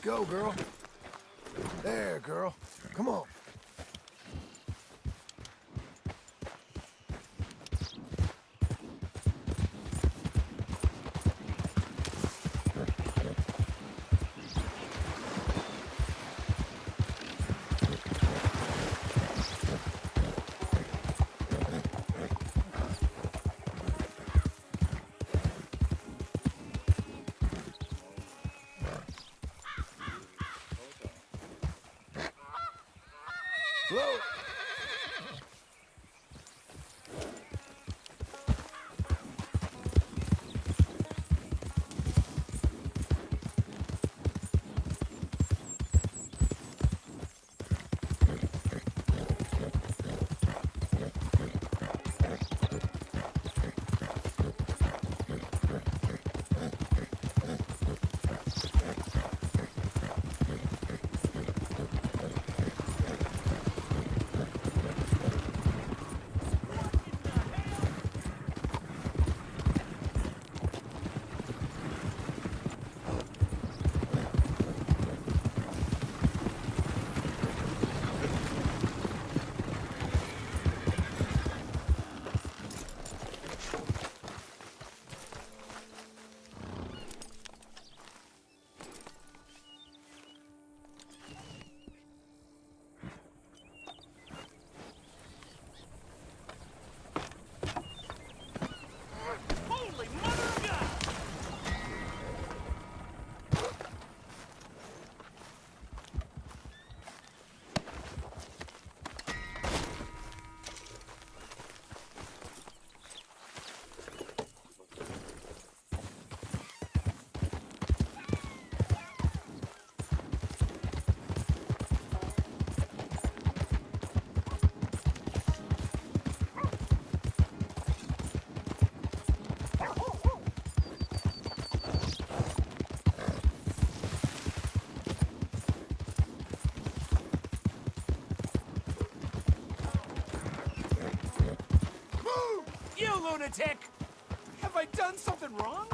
go, girl. There, girl. Come on. Slow. Lunatic! Have I done something wrong?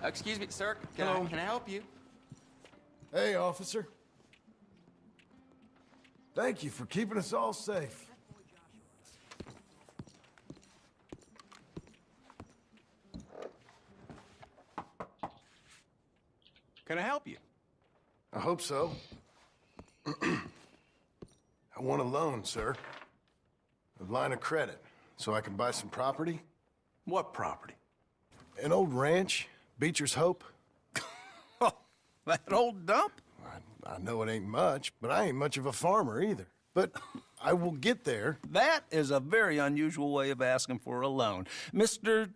Excuse me, sir. Can I help you? Hey, officer. Thank you for keeping us all safe. Can I help you? I hope so. I want a loan, sir. A line of credit, so I can buy some property. What property? An old ranch, Beecher's Hope. Oh, that old dump? I know it ain't much, but I ain't much of a farmer either. But I will get there. That is a very unusual way of asking for a loan. Mr.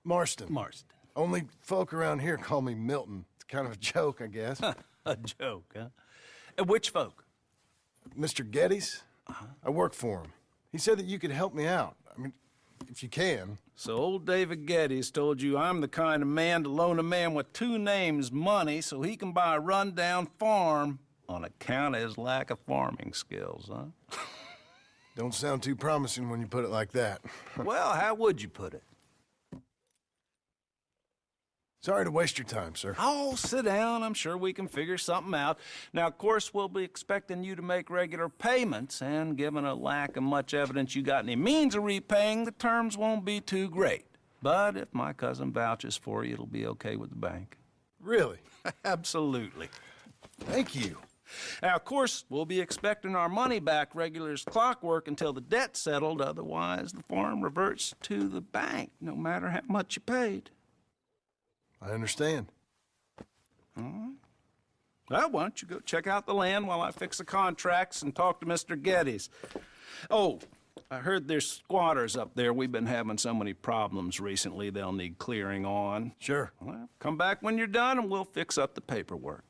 Marston. Marston. Only folk around here call me Milton. It's kind of a joke, I guess. A joke, huh? And which folk? Mr. Geddes. I work for him. He said that you could help me out. I mean, if you can. So old David Geddes told you I'm the kind of man to loan a man with two names money so he can buy a rundown farm on account of his lack of farming skills, huh? Don't sound too promising when you put it like that. Well, how would you put it? Sorry to waste your time, sir. Oh, sit down. I'm sure we can figure something out. Now, of course, we'll be expecting you to make regular payments, and given a lack of much evidence you got any means of repaying, the terms won't be too great. But if my cousin vouches for you, it'll be okay with the bank. Really? Absolutely. Thank you. Now, of course, we'll be expecting our money back regular as clockwork until the debt's settled. Otherwise, the farm reverts to the bank, no matter how much you paid. I understand. All right. Well, why don't you go check out the land while I fix the contracts and talk to Mr. Geddes. Oh, I heard there's squatters up there. We've been having so many problems recently, they'll need clearing on. Sure. Well, come back when you're done and we'll fix up the paperwork.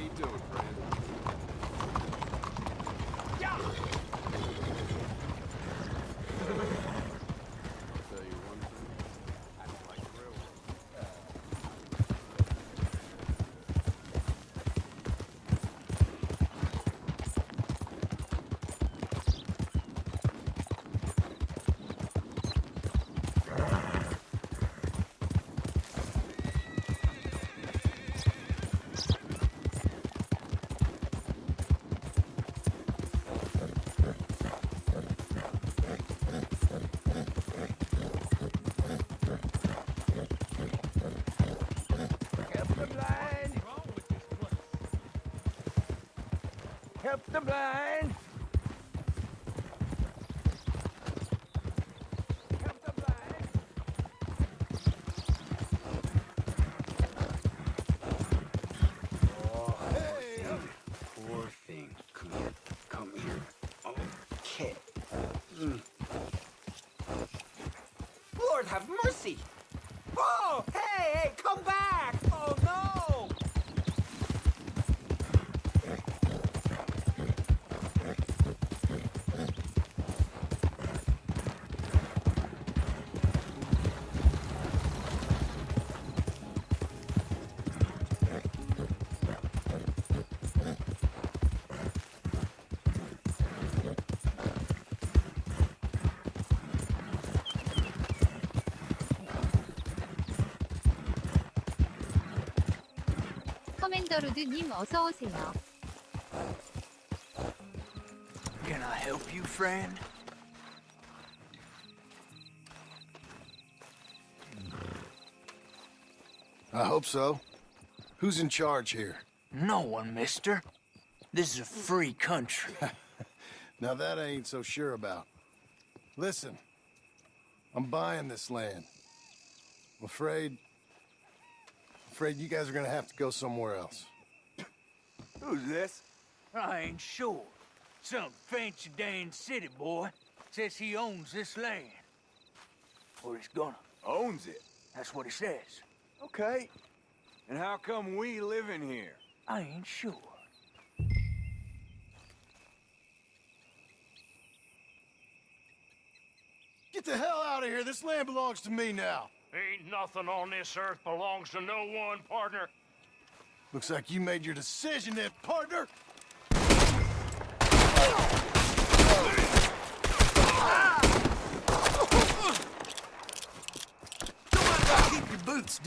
you doing, friend? Tell you one thing, I don't like the railroad. Help the blind. Help the blind. Poor thing. Come here. Okay. Lord have mercy. Oh, hey, come back. Oh, no. 커맨더로드님 어서 오세요. Can I help you, friend? I hope so. Who's in charge here? No one, mister. This is a free country. Now that I ain't so sure about. Listen, I'm buying this land. I'm afraid you guys are gonna have to go somewhere else. Who's this? I ain't sure. Some fancy Dan city boy says he owns this land. Or he's gonna. Owns it. That's what he says. Okay. And how come we live in here? I ain't sure. Get the hell out of here. This land belongs to me now. Ain't nothing on this earth belongs to no one, partner. Looks like you made your decision then, partner. Keep your boots.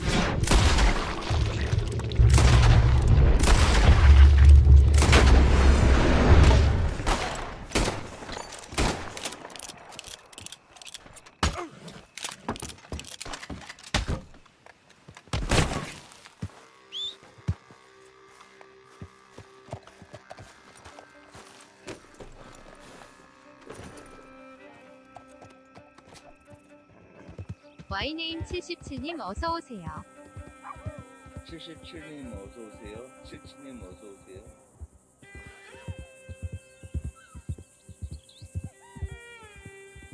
와이네임 77님 어서 오세요. 77님 어서 오세요. 77님 어서 오세요.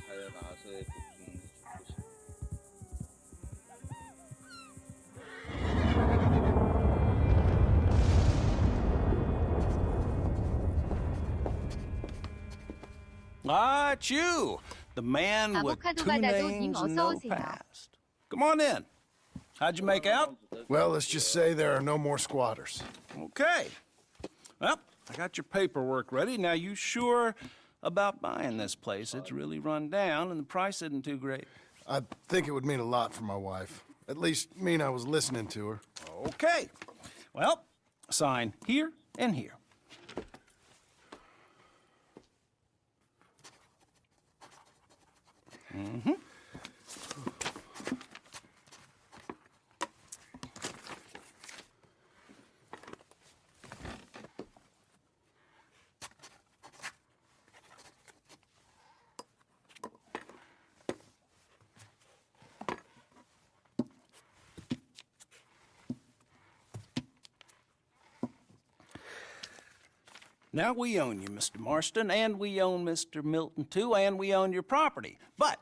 자연 아서의 복숭 주시. Ah, it's you, the man with 아보카도 two 바다도 names 님 and 어서 no 오세요. past. Come on in. How'd you make out? Well, let's just say there are no more squatters. Okay. Well, I got your paperwork ready. Now, you sure about buying this place? It's really run down, and the price isn't too great. I think it would mean a lot for my wife. At least mean I was listening to her. Okay. Well, sign here and here. Mm-hmm. Now we own you, Mr. Marston, and we own Mr. Milton, too, and we own your property. But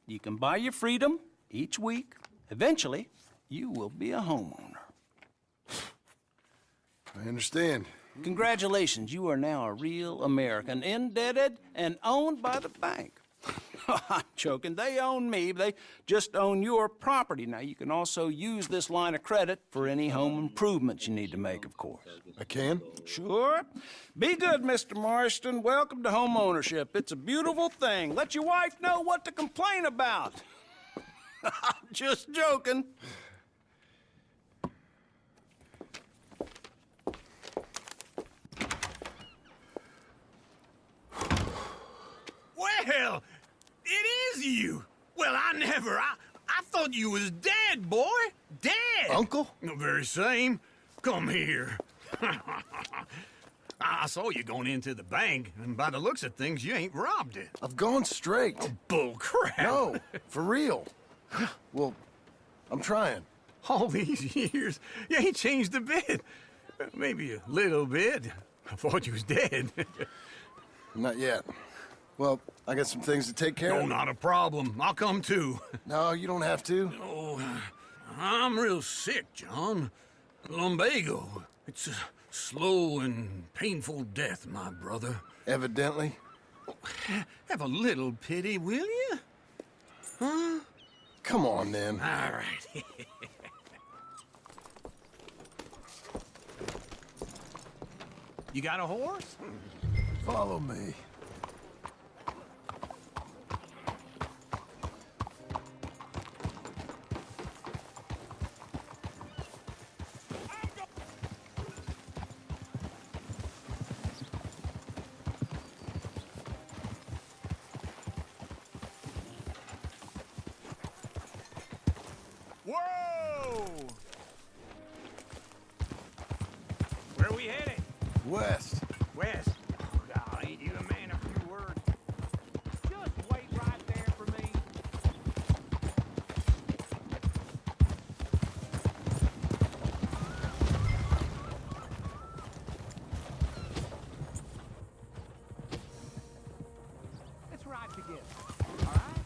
you can buy your freedom each week. Eventually, you will be a homeowner. I understand. Congratulations, you are now a real American, indebted and owned by the bank. I'm joking. They own me. They just own your property. Now, you can also use this line of credit for any home improvements you need to make, of course. I can? Sure. Be good, Mr. Marston. Welcome to home ownership. It's a beautiful thing. Let your wife know what to complain about. I'm just joking. Well, it is you. Well, I thought you was dead, boy. Dead. Uncle? The very same. Come here. I saw you going into the bank, and by the looks of things, you ain't robbed it. I've gone straight. Bull crap. No, for real. Well, I'm trying. All these years, you ain't changed a bit. Maybe a little bit. I thought you was dead. Not yet. Well, I got some things to take care No, of. not a problem. I'll come too. No, you don't have to. Oh, I'm real sick, John. Lumbago. It's a slow and painful death, my brother. Evidently. Have a little pity, will you? Huh? Come on, then. All right. You got a horse? Follow me. Whoa! Where are we headed? West. West. Oh, God, ain't you a man of few words? Just wait right there for me. Let's ride together, all right?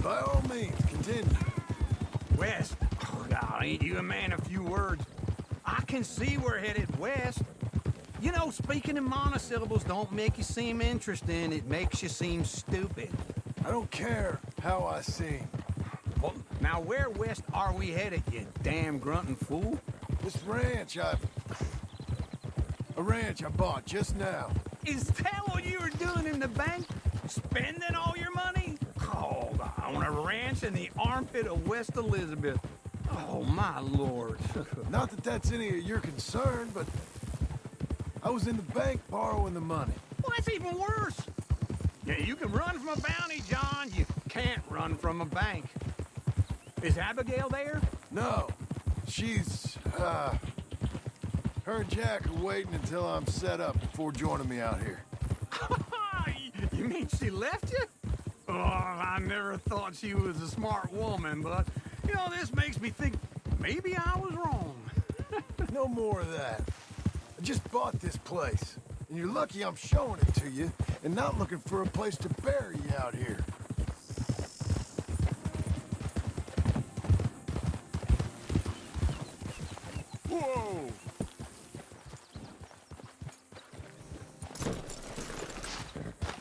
By all means, continue. West. Oh, God, ain't you a man of few words? I can see we're headed west. You know, speaking in monosyllables don't make you seem interesting. It makes you seem stupid. I don't care how I seem. Well, now where west are we headed, you damn grunting fool? This ranch I bought just now. Is that what you were doing in the bank? Spending all your money? Oh, on a ranch in the armpit of West Elizabeth. Oh, my lord. Not that that's any of your concern, but I was in the bank borrowing the money. Well, that's even worse. Yeah, you can run from a bounty, John. You can't run from a bank. Is Abigail there? No, she's, her and Jack are waiting until I'm set up before joining me out here. You mean she left you? Oh, I never thought she was a smart woman, but, you know, this makes me think maybe I was wrong. No more of that. I just bought this place, and you're lucky I'm showing it to you and not looking for a place to bury you out here. Whoa!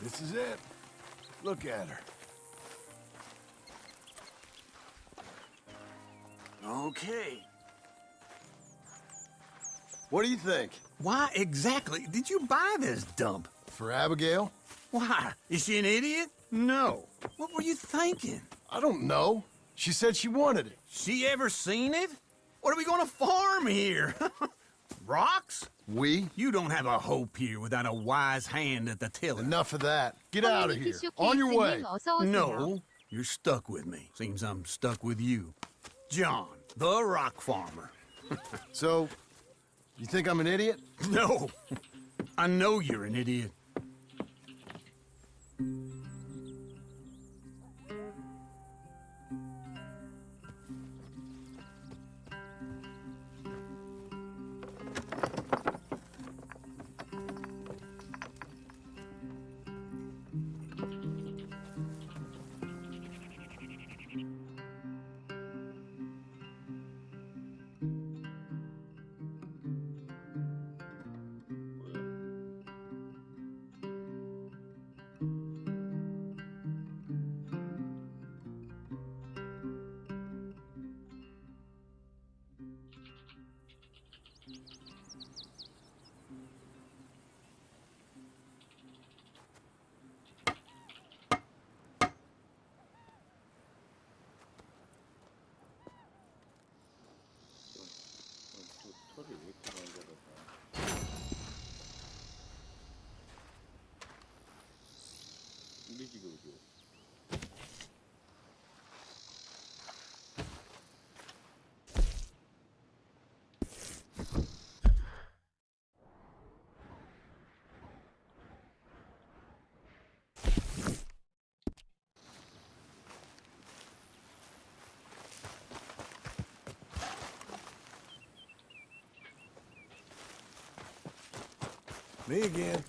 This is it. Look at her. Okay. What do you think? Why exactly did you buy this dump? For Abigail? Why? Is she an idiot? No. What were you thinking? I don't know. She said she wanted it. She ever seen it? What are we gonna farm here? Rocks? We? You don't have a hope here without a wise hand at the tiller. Enough of that. Get out of here. On your way. No, you're stuck with me. Seems I'm stuck with you. John, the rock farmer. So, you think I'm an idiot? No, I know you're an idiot. 털이 왜 이렇게 많이 자랐나? 우리 집에 오죠. Me again.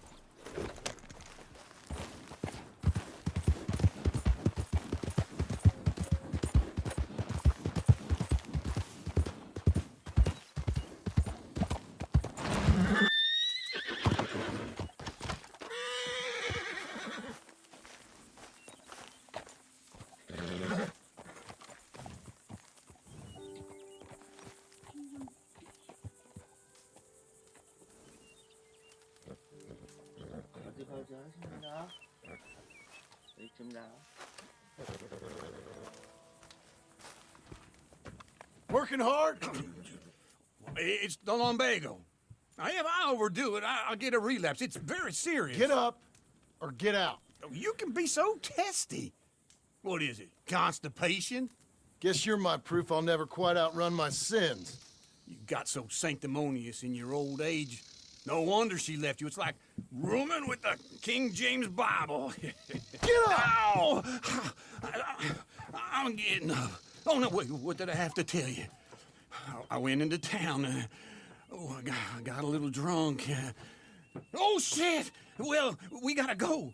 어디 가자 하십니다. 있습니다. Working hard? It's the lumbago. Now, if I overdo it, I'll get a relapse. It's very serious. Get up or get out. You can be so testy. What is it? Constipation? Guess you're my proof I'll never quite outrun my sins. You got so sanctimonious in your old age. No wonder she left you. It's like rooming with the King James Bible. Get up! Ow! I'm getting up. Oh, no, wait, what did I have to tell you? I went into town. I got a little drunk. Oh, shit! Well, we gotta go.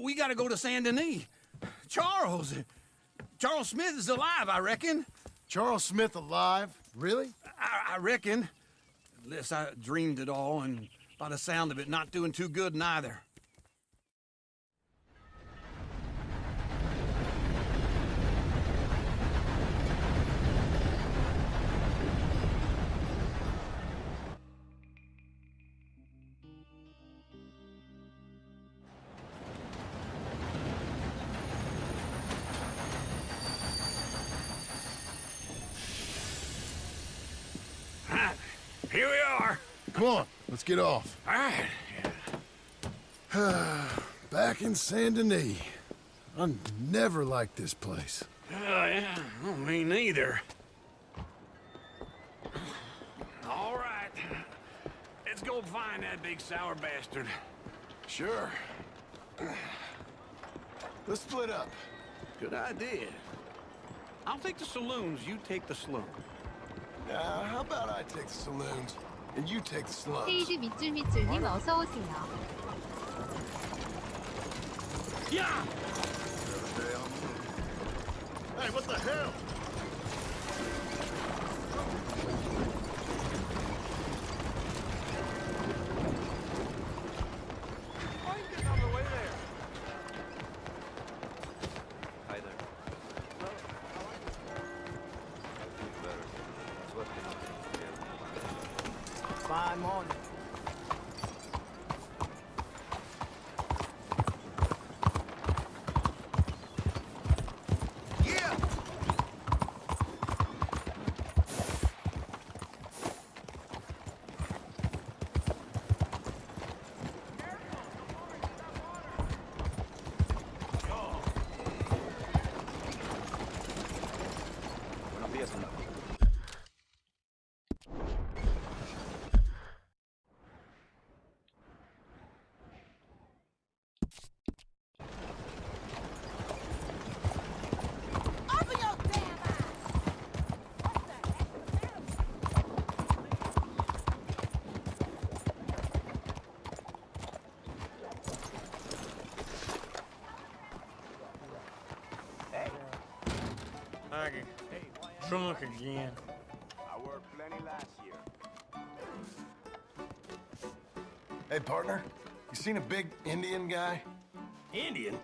We gotta go to Saint Denis. Charles Smith is alive, I reckon. Charles Smith alive? Really? I reckon. Unless I dreamed it all, and by the sound of it, not doing too good neither. Here we are. Come on, let's get off. All right. Back in Saint Denis. I never liked this place. Yeah, well, me neither. All right. Let's go find that big sour bastard. Sure. Let's split up. Good idea. I'll take the saloons, you take the slum. How about I take the saloons and you take the slums? 헤이드 밑줄밑줄님 어서 오세요. Yeah! Hey, what the hell? Why are you getting out of the way there? Hi there. Well, I like it. I feel better. That's what they Fine morning. Drunk again. I worked plenty last year. Hey, partner, you seen a big Indian guy? Indian?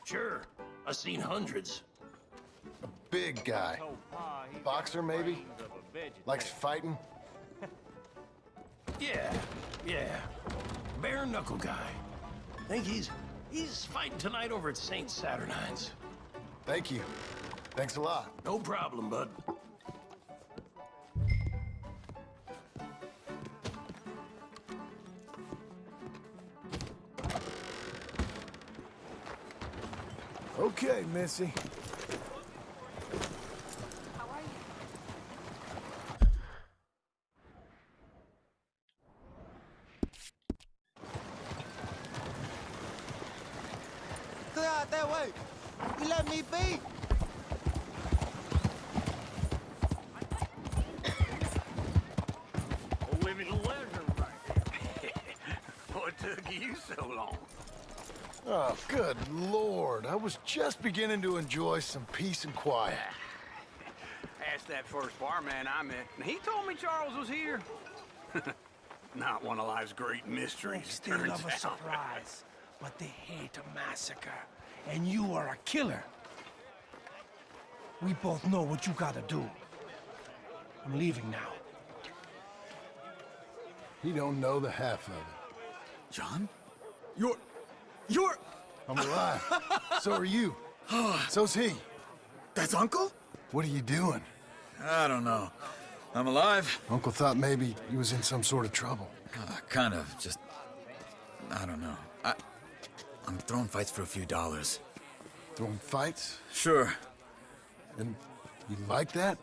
Sure. I've seen hundreds. A big guy. Boxer, maybe? Likes fighting? Yeah. Bare knuckle guy. Think he's fighting tonight over at St. Saturnine's. Thank you. Thanks a lot. No problem, bud. Okay, Missy. Clear out that way. You let me be. A living legend right there. What took you so long? Oh, good Lord. I was just beginning to enjoy some peace and quiet. Asked that first barman I met, and he told me Charles was here. Not one of life's great mysteries, They turns love a out. surprise, but they hate a massacre. And you are a killer. We both know what you gotta do. I'm leaving now. He don't know the half of it. John? You're... I'm alive. So are you. So's he. That's Uncle? What are you doing? I don't know. I'm alive. Uncle thought maybe he was in some sort of trouble. Kind of, just... I don't know. I'm throwing fights for a few dollars. Throwing fights? Sure. And you like that?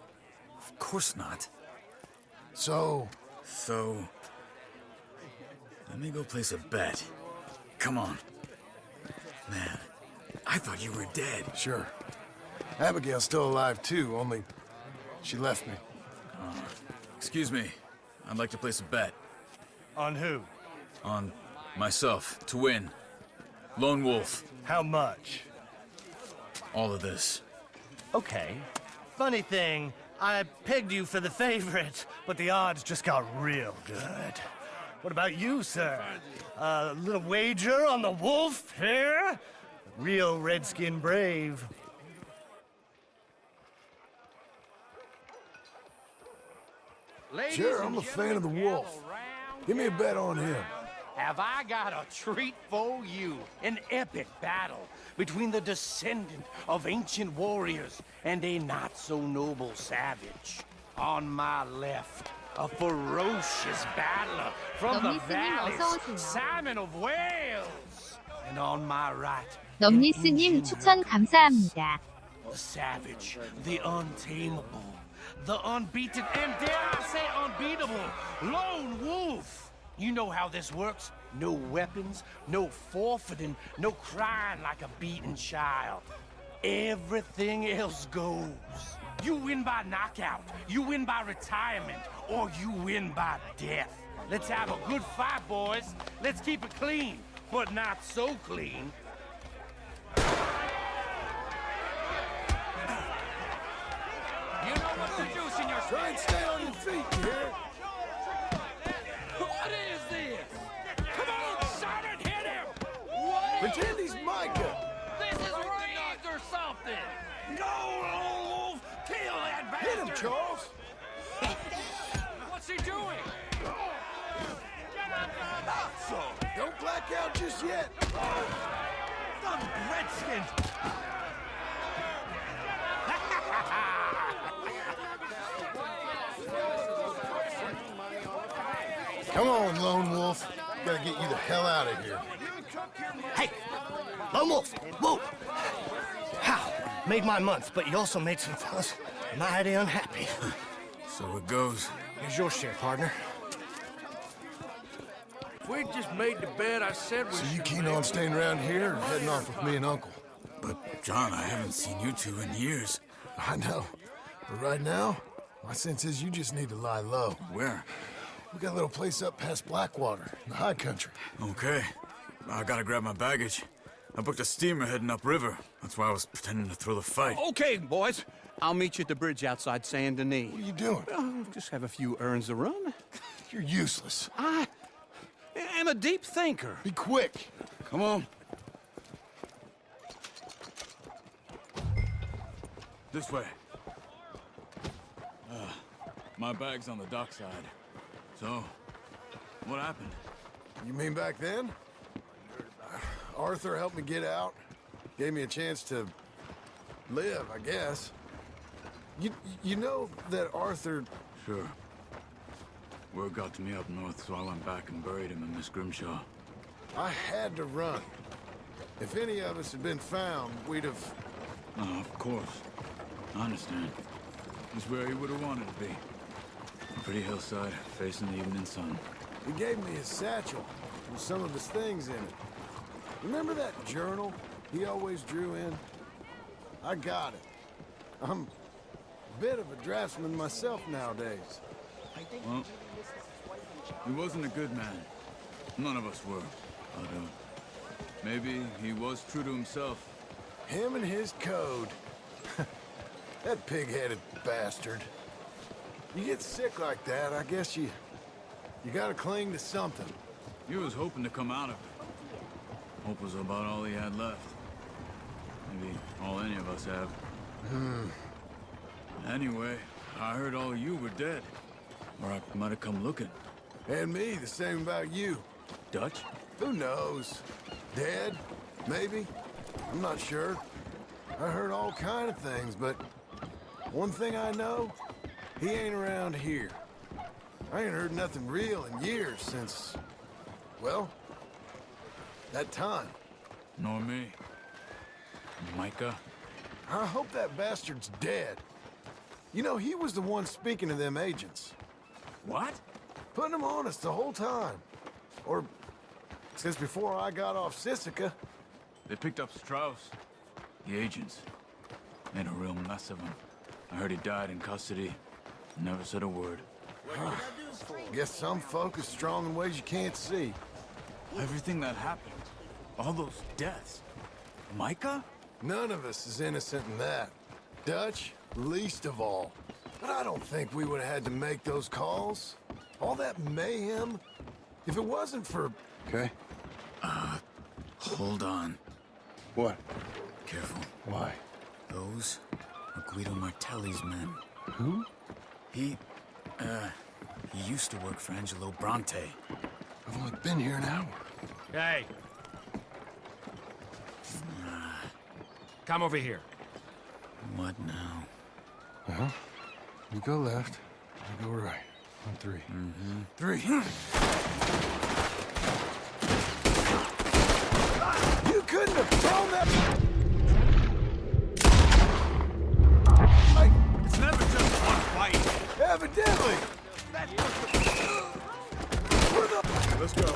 Of course not. So, let me go place a bet. Come on. Man, I thought you were dead. sure. Abigail's still alive too, only she left me. Excuse me. I'd like to place a bet. On who? On myself, to win. Lone Wolf. How much? All of this. Okay. Funny thing, I pegged you for the favorite, but the odds just got real good. What about you, sir? A little wager on the wolf here? Real redskin brave. Sure, I'm a fan of the wolf. Give me a bet on him. Have I got a treat for you? An epic battle between the descendant of ancient warriors and a not-so-noble savage. On my left, a ferocious battler from the valleys, Simon of Wales. And on my right, 넘니스님 추천 감사합니다. the savage, the untamable, the unbeaten, and dare I say unbeatable, Lone Wolf. You know how this works. No weapons, no forfeiting, no crying like a beaten child. Everything else goes. You win by knockout, you win by retirement, or you win by death. Let's have a good fight, boys. Let's keep it clean, but not so clean. You know what's the juice in your Try and stay on your feet, you hear? What is this? Come on, Simon, hit him! What? Pretend he's Micah. This is rigged or something! Go, Lone Wolf! Kill that bastard! Hit him, Charles. What's he doing? So, don't black out just yet. Some Redskins! Come on, Lone Wolf. Gotta get you the hell out of here. Hey! Lone Wolf! Whoa! How? Made my month, but you also made some fellas mighty unhappy. So it goes. Here's your share, partner. We just made the bet I said we So you should keen make. on staying around here or heading off with me and Uncle? But, John, I haven't seen you two in years. I know. But right now, my sense is you just need to lie low. Where? We got a little place up past Blackwater, in the high country. Okay. I gotta grab my baggage. I booked a steamer heading upriver. That's why I was pretending to throw the fight. Okay, boys. I'll meet you at the bridge outside Saint Denis. What are you doing? Oh, just have a few errands to run. You're useless. I am a deep thinker. Be quick. Come on. This way. My bag's on the dockside. So, What happened? You mean back then? Arthur helped me get out. Gave me a chance to live, I guess. You know that Arthur... Sure. Word got to me up north, so I went back and buried him in Miss Grimshaw. I had to run. If any of us had been found, we'd have... Oh, of course. I understand. It's where he would have wanted to be. A pretty hillside, facing the evening sun. He gave me his satchel with some of his things in it. Remember that journal he always drew in? I got it. I'm a bit of a draftsman myself nowadays. Well, he wasn't a good man. None of us were. But, maybe he was true to himself. Him and his code. That pig-headed bastard. You get sick like that, I guess you gotta cling to something. He was hoping to come out of it. Hope was about all he had left. Maybe all any of us have. Anyway, I heard all you were dead. Or I might have come looking. And me, the same about you. Dutch? Who knows? Dead? Maybe? I'm not sure. I heard all kind of things, but one thing I know, he ain't around here. I ain't heard nothing real in years since, well, that time. Nor me. Micah? I hope that bastard's dead. You know, he was the one speaking to them agents. What? Putting them on us the whole time. Or since before I got off Sisika. They picked up Strauss. The agents. Made a real mess of him. I heard he died in custody. Never said a word. Guess some folk is strong in ways you can't see. Everything that happened. All those deaths. Micah? None of us is innocent in that. Dutch, least of all. But I don't think we would have had to make those calls. All that mayhem. If it wasn't for... Okay. Hold on. What? Careful. Why? Those are Guido Martelli's men. Who? He used to work for Angelo Bronte. I've only been here an hour. Hey. Come over here. What now? Well, you go left, I go right. On three. Three. You couldn't have thrown that... It's never just one fight. Evidently. Let's go.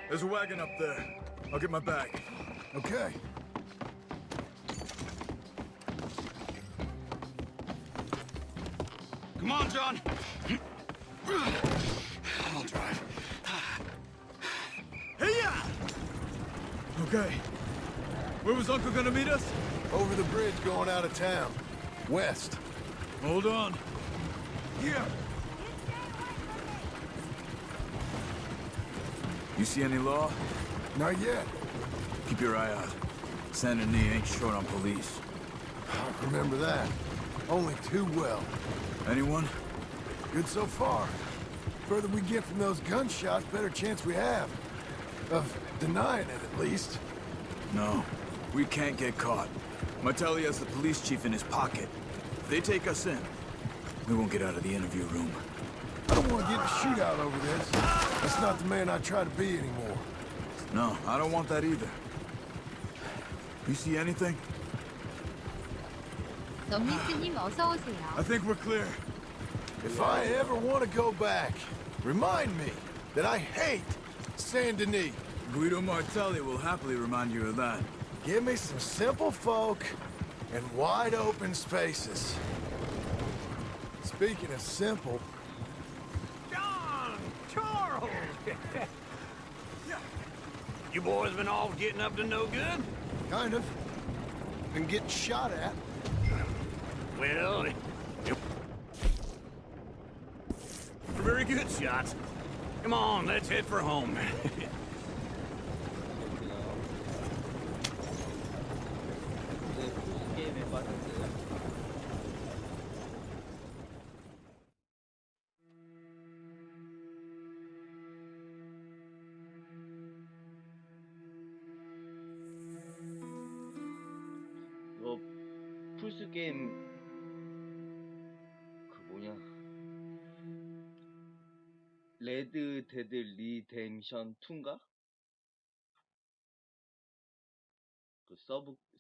There's a wagon up there. I'll get my bag. Okay. Come on, John. I'll drive. Hey-ya! Okay. Where was Uncle gonna meet us? Over the bridge going out of town. West. Hold on. Here. You see any law? Not yet. Keep your eye out. Saint Denis ain't short on police. Remember that. Only too well. Anyone? Good so far. Further we get from those gunshots, better chance we have. Of denying it, at least. No. We can't get caught. Martelli has the police chief in his pocket. If they take us in, we won't get out of the interview room. I don't want to get in a shootout over this. That's not the man I try to be anymore. No, I don't want that either. You see anything? 넘니스님 어서 오세요. I think we're clear. If I ever want to go back, remind me that I hate Saint Denis. Guido Martelli will happily remind you of that. Give me some simple folk and wide open spaces. Speaking of simple... John! Charles! You boys been all getting up to no good? Kind of. Been getting shot at. Well, very good shots. Come on, let's head for home. 플스 게임 그 뭐냐 레드 데드 리뎀션 2인가? 그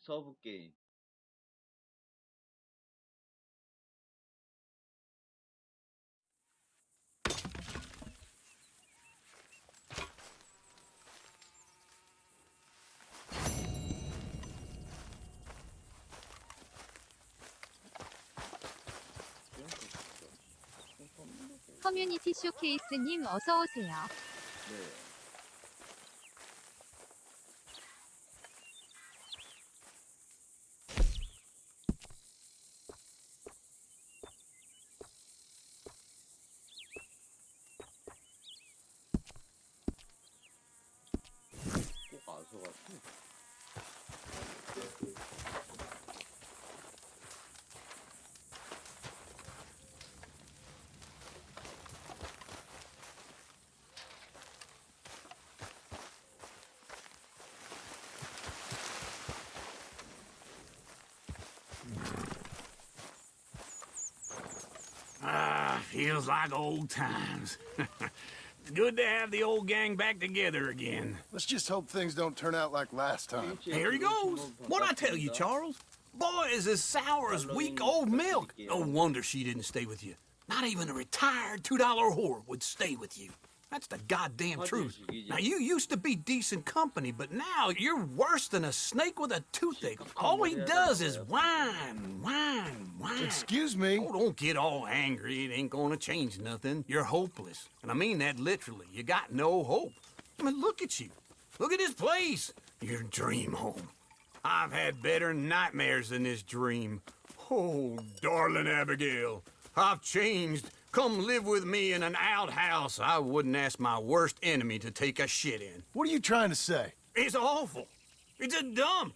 서브 게임. 커뮤니티 쇼케이스님 어서 오세요. 네. 꼭 아서 같아. Feels like old times. It's good to have the old gang back together again. Let's just hope things don't turn out like last time. Here he goes. What'd I tell you, Charles? Boy is as sour as weak old milk. No wonder she didn't stay with you. Not even a retired $2 whore would stay with you. That's the goddamn truth. Now, you used to be decent company, but now you're worse than a snake with a toothache. All he does is whine, whine, whine. Excuse me? Oh, don't get all angry. It ain't gonna change nothing. You're hopeless. And I mean that literally. You got no hope. I mean, look at you. Look at this place. Your dream home. I've had better nightmares than this dream. Oh, darling Abigail, I've changed. Come live with me in an outhouse I wouldn't ask my worst enemy to take a shit in. What are you trying to say? It's awful. It's a dump.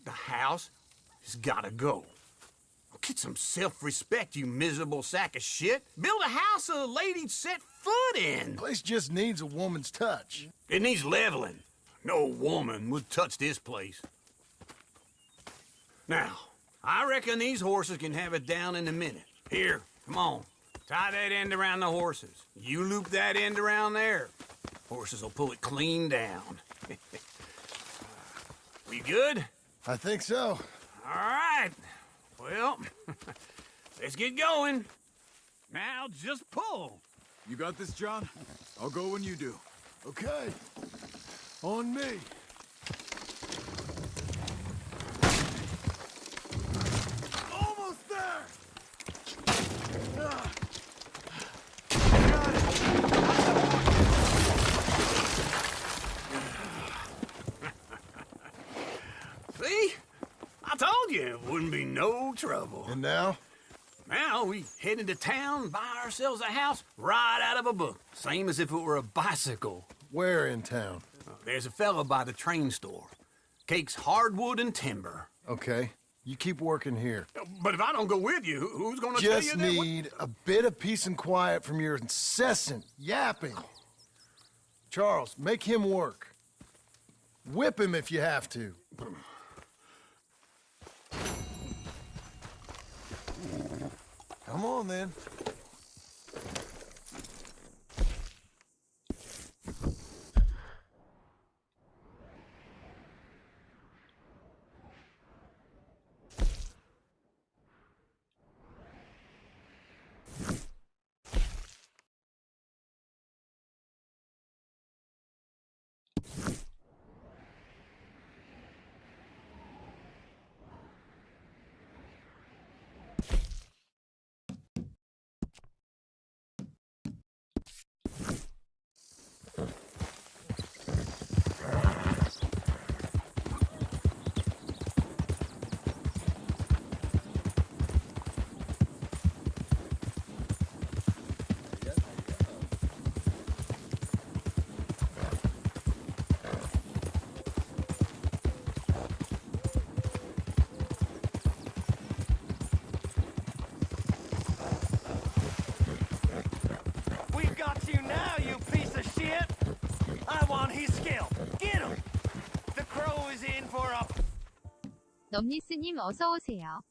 The house has gotta go. Get some self-respect, you miserable sack of shit. Build a house a lady'd set foot in. The place just needs a woman's touch. It needs leveling. No woman would touch this place. Now, I reckon these horses can have it down in a minute. Here, come on. Tie that end around the horses. You loop that end around there. Horses will pull it clean down. We good? I think so. All right. Well, let's get going. Now just pull. You got this, John? I'll go when you do. Okay. On me. Almost there! See? I told you it wouldn't be no trouble. And now? Now we head into town, buy ourselves a house right out of a book. Same as if it were a bicycle. Where in town? There's a fella by the train store. Cakes hardwood and timber. Okay. You keep working here. But if I don't go with you, who's gonna tell you Just that? need a bit of peace and quiet from your incessant yapping. Charles, make him work. Whip him if you have to. Come on, then. 넘니스님 어서 오세요.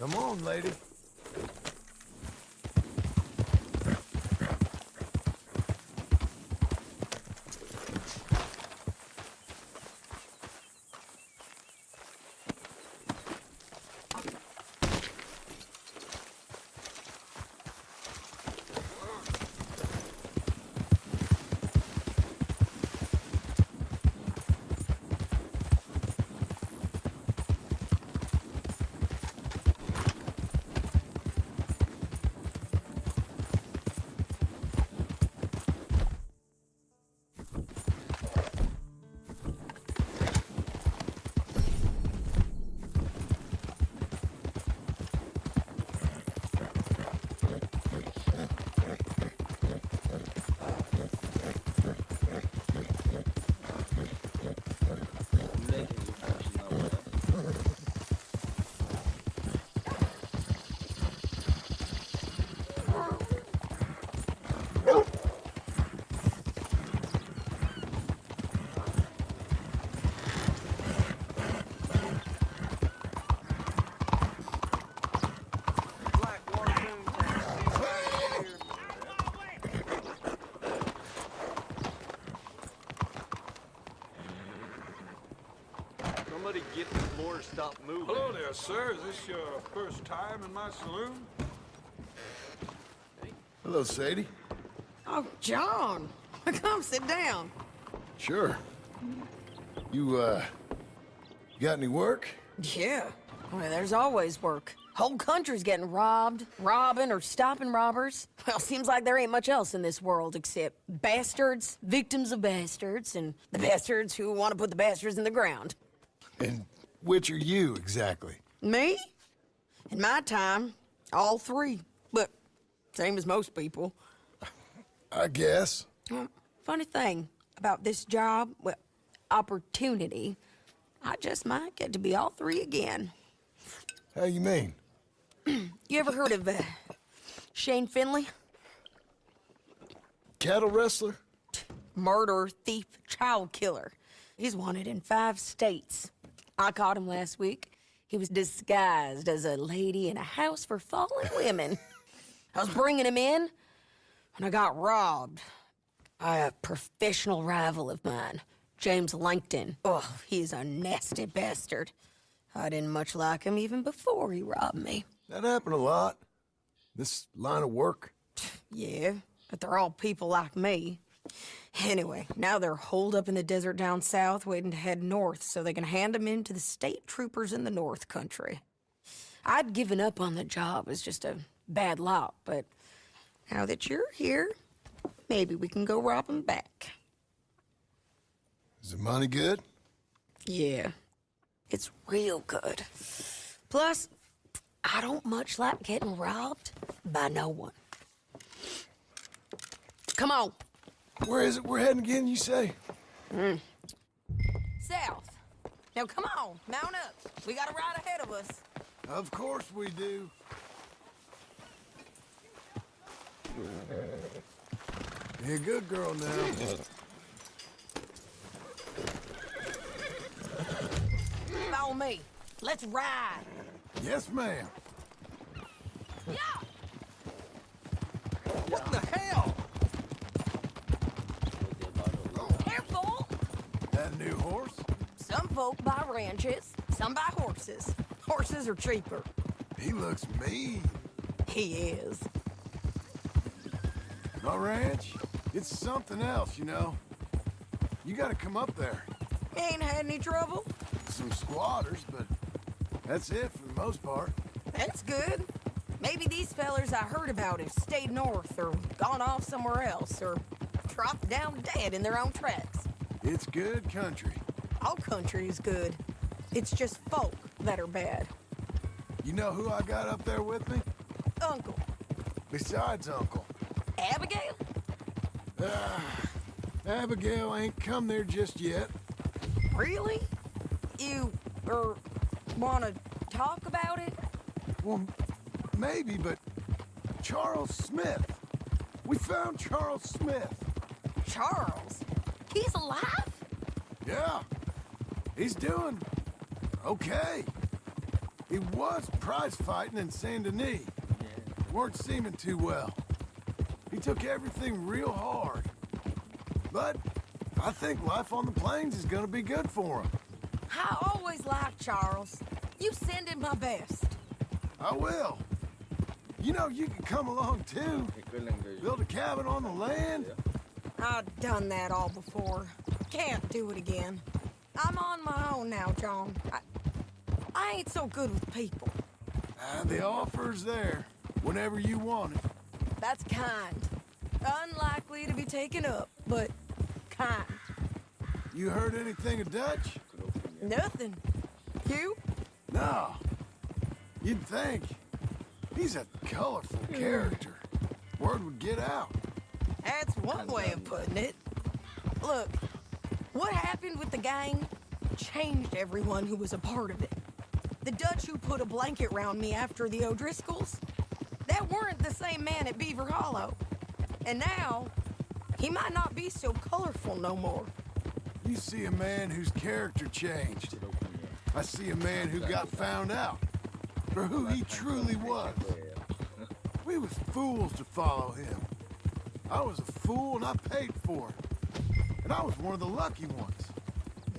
Come on, lady. Somebody get the floor to stop moving. Hello there, sir. Is this your first time in my saloon? Hello, Sadie. Oh, John. Come sit down. Sure. You got any work? Yeah. Well, there's always work. Whole country's getting robbed, robbing, or stopping robbers. Well, seems like there ain't much else in this world except bastards, victims of bastards, and the bastards who want to put the bastards in the ground. And which are you, exactly? Me? In my time, all three. But same as most people. I guess. Funny thing about this job, well, opportunity, I just might get to be all three again. How you mean? You ever heard of Shane Finley? Cattle wrestler? Murderer, thief, child killer. He's wanted in 5 states. I caught him last week. He was disguised as a lady in a house for fallen women. I was bringing him in, and I got robbed by a professional rival of mine, James Langton. Oh, he's a nasty bastard. I didn't much like him even before he robbed me. That happened a lot. This line of work. Yeah, but they're all people like me. Anyway, now they're holed up in the desert down south, waiting to head north so they can hand them in to the state troopers in the north country. I'd given up on the job as just a bad lot, but now that you're here, maybe we can go rob them back. Is the money good? Yeah, it's real good. Plus, I don't much like getting robbed by no one. Come on. Where is it we're heading again, you say? South. Now, come on, mount up. We got a ride ahead of us. Of course we do. Be a good girl now. Follow me. Let's ride. Yes, ma'am. Yeah. What the hell? Careful. That new horse? Some folk buy ranches, some buy horses. Horses are cheaper. He looks mean. He is. My ranch? It's something else, you know. You gotta come up there. Ain't had any trouble? Some squatters, but that's it for the most part. That's good. Maybe these fellers I heard about have stayed north or gone off somewhere else or dropped down dead in their own tracks. It's good country. All country is good. It's just folk that are bad. You know who I got up there with me? Uncle. Besides Uncle. Abigail? Abigail ain't come there just yet. Really? You, wanna talk about it? Well, maybe, but Charles Smith. We found Charles Smith. Charles? He's alive? Yeah. He's doing okay. He was prize fighting in Saint Denis. Weren't seeming too well. He took everything real hard. But I think life on the plains is gonna be good for him. I always liked Charles. You send him my best. I will. You know, you can come along too. Build a cabin on the land. I've done that all before. Can't do it again. I'm on my own now, John. I ain't so good with people. The offer's there, whenever you want it. That's kind. Unlikely to be taken up, but kind. You heard anything of Dutch? Nothing. You? No. You'd think. He's a colorful character. Word would get out. That's one way of putting it. Look, what happened with the gang changed everyone who was a part of it. The Dutch who put a blanket round me after the O'Driscolls, that weren't the same man at Beaver Hollow. And now, he might not be so colorful no more. You see a man whose character changed. I see a man who got found out for who he truly was. We was fools to follow him. I was a fool and I paid for it. And I was one of the lucky ones.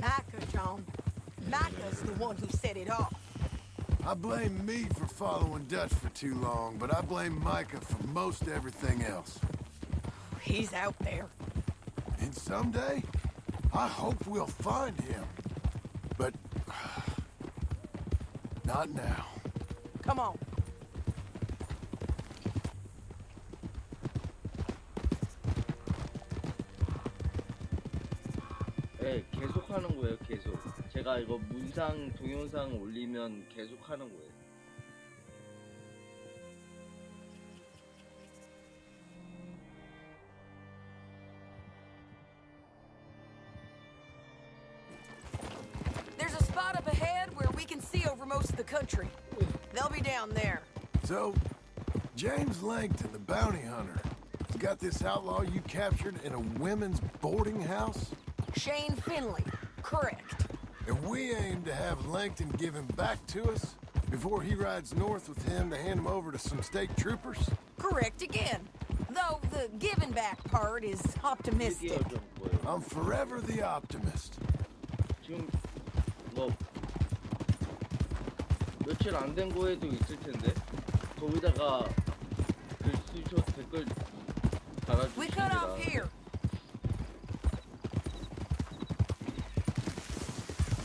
Micah, John. Micah's the one who set it off. I blame me for following Dutch for too long, but I blame Micah for most everything else. He's out there. And someday, I hope we'll find him. But not now. Come on. 네, 계속 하는 거예요, 계속. 제가 이거 문상 동영상 올리면 계속 하는 거예요. There's a spot up ahead where we can see over most of the country. They'll be down there. So, James Langton, the bounty hunter, has got this outlaw you captured in a women's boarding house? Shane Finley, correct. And we aim to have Langton give him back to us before he rides north with him to hand him over to some state troopers? Correct again. Though the giving back part is optimistic. I'm forever the optimist. 지금 뭐 며칠 안 된 거에도 있을 텐데 거기다가 글 쓰셔 댓글 We cut off 달아주시면 here.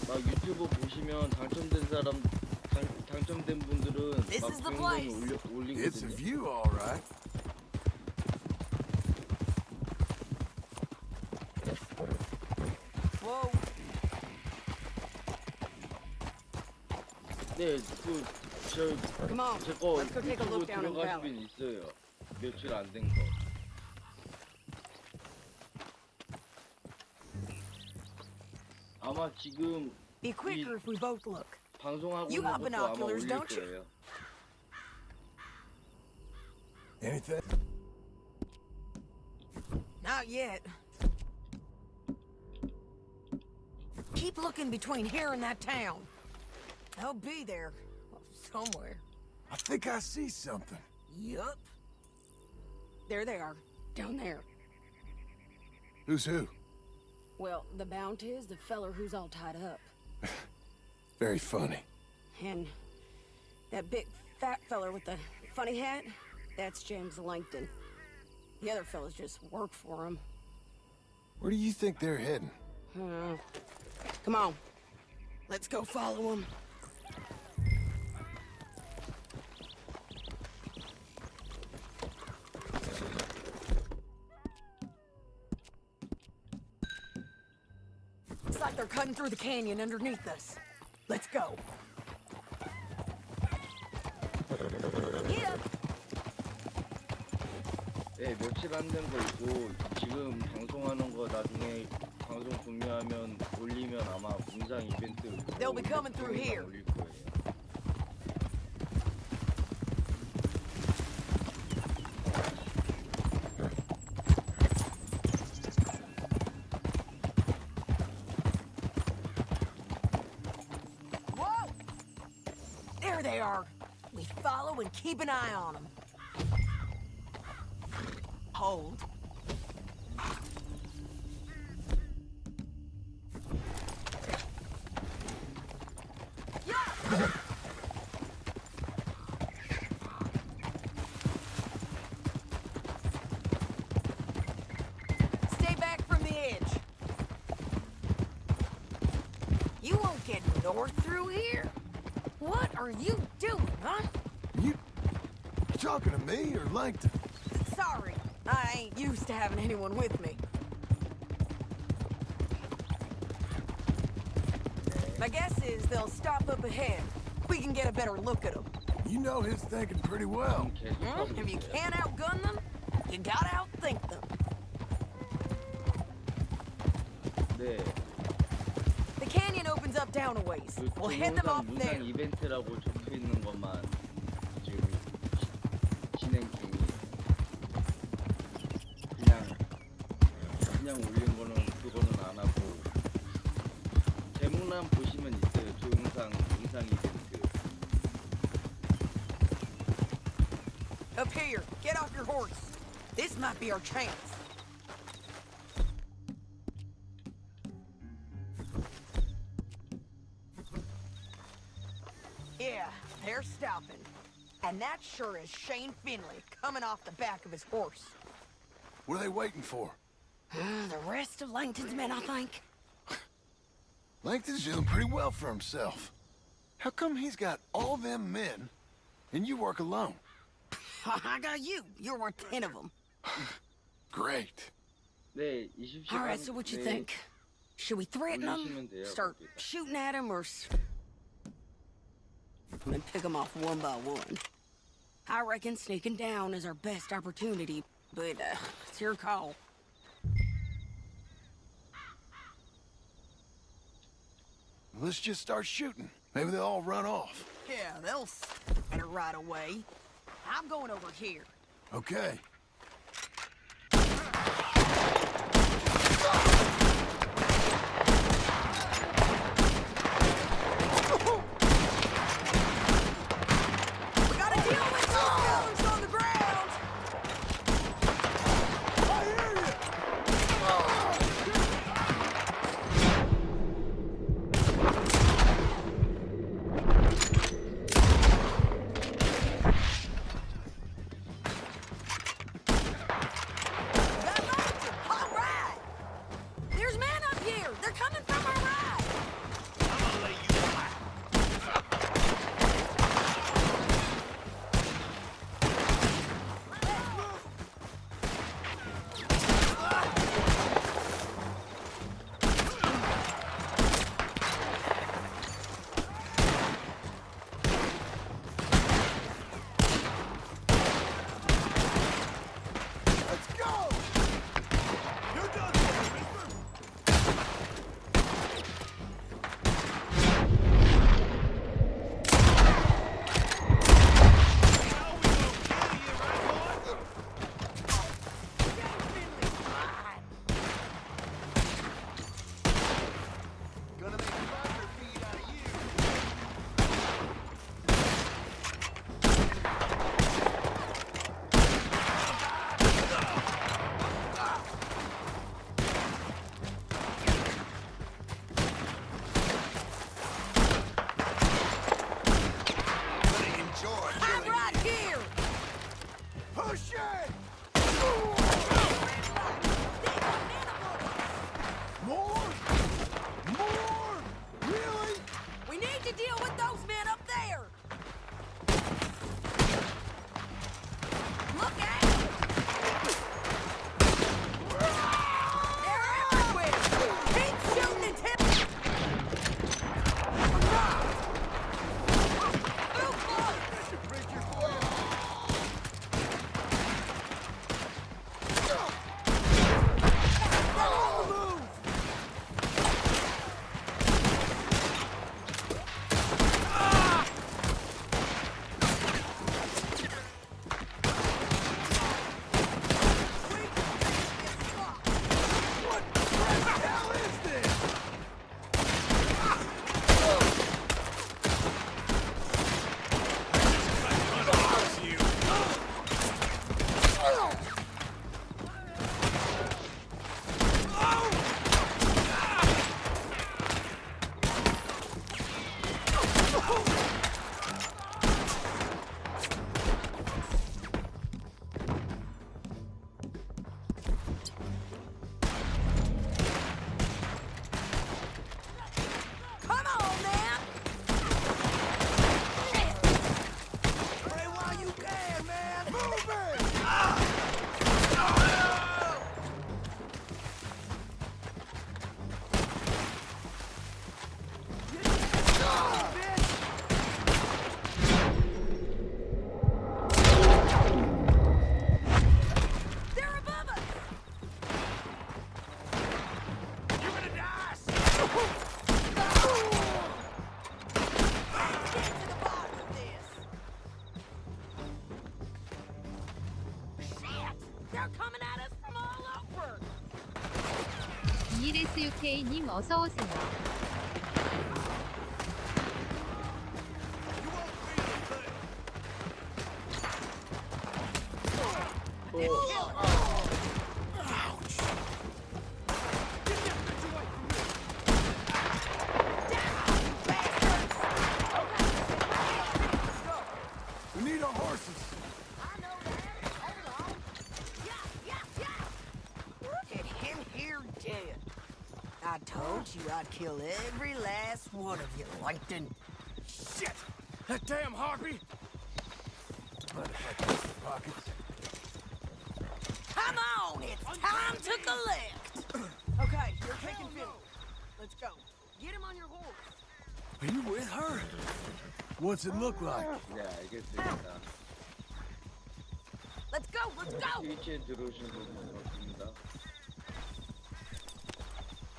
막 유튜브 보시면 당첨된 사람 당첨된 분들은 This 막 is the 동영상을 place. It's a 올리거든요. view, all right. Whoa. 네, Come on, 제거 let's go take a 유튜브 look down in the valley. 들어가시면 있어요. 며칠 안 된 거. 아마 지금 Be quicker if we both look. 방송하고 You 있는 have 것도 아마 binoculars, 올릴 don't you? 거예요. Anything? Not yet. Keep looking between here and that town. They'll be there. Somewhere. I think I see something. Yup. There they are. Down there. Who's who? Well, the bounty is the feller who's all tied up. Very funny. And that big fat feller with the funny hat, that's James Langton. The other fellas just work for him. Where do you think they're heading? Come on. Let's go follow him. Looks like they're cutting through the canyon underneath us. Let's go. Yeah. 네, 며칠 안 된 거 있고 지금 방송하는 거 나중에 방송 종료하면 올리면 아마 문상 이벤트 They'll be coming through here. 올릴 거예요. they are. We follow and keep an eye on them. Hold. Stay back from the edge. You won't get north through here. What are you doing, huh? You talking to me or Langton? Sorry, I ain't used to having anyone with me. My guess is they'll stop up ahead. We can get a better look at them. You know his thinking pretty well. If you can't outgun them, you gotta outthink them. 네. The canyon opens up down a ways. We'll head them off there. 문상 이벤트라고 적혀 있는 것만 지금 진행 중이에요. 그냥 올린 거는 그거는 안 하고 제목란 보시면 있어요. 조영상 문상 이벤트. Up here, get off your horse. This might be our chance. Yeah, they're stopping. And that sure is Shane Finley coming off the back of his horse. What are they waiting for? The rest of Langton's men, I think. Langton's doing pretty well for himself. How come he's got all them men and you work alone? I got you. You're worth 10 of them. Great. 네, 20시간. All right, so what you think? Should we threaten them? Start shooting at them, or then pick them off one by one? I reckon sneaking down is our best opportunity, but it's your call. Let's just start shooting. Maybe they'll all run off. Yeah, they'll scatter right away. I'm going over here. Okay. We gotta deal with those fellas on the ground. I hear you. They're coming at us from all over. ELSUK님 어서 오세요. We need our horses. I know that. Hold on. Yeah. Look at him here dead. I told you I'd kill every last one of you, Langton. Shit! That damn harpy! Come on, it's time to collect. Okay, you're taking Phil. Let's go. Get him on your horse. Are you with her? What's it look like? 네, 알겠습니다. Let's go. 트위치에 들어오신 분 반갑습니다.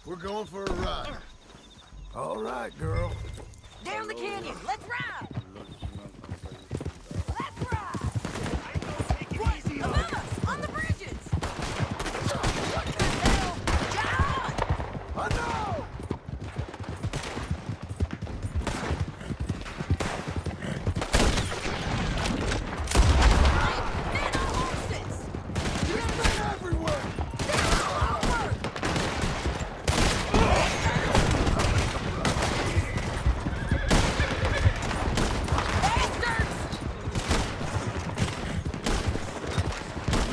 We're going for a ride. All right, girl. Down the canyon. Let's ride. 불러주시면 감사하겠습니다. Let's ride. Above us, on the bridges. What the hell? John! I know! Men on horses. There's men everywhere! They're all over. Bastards!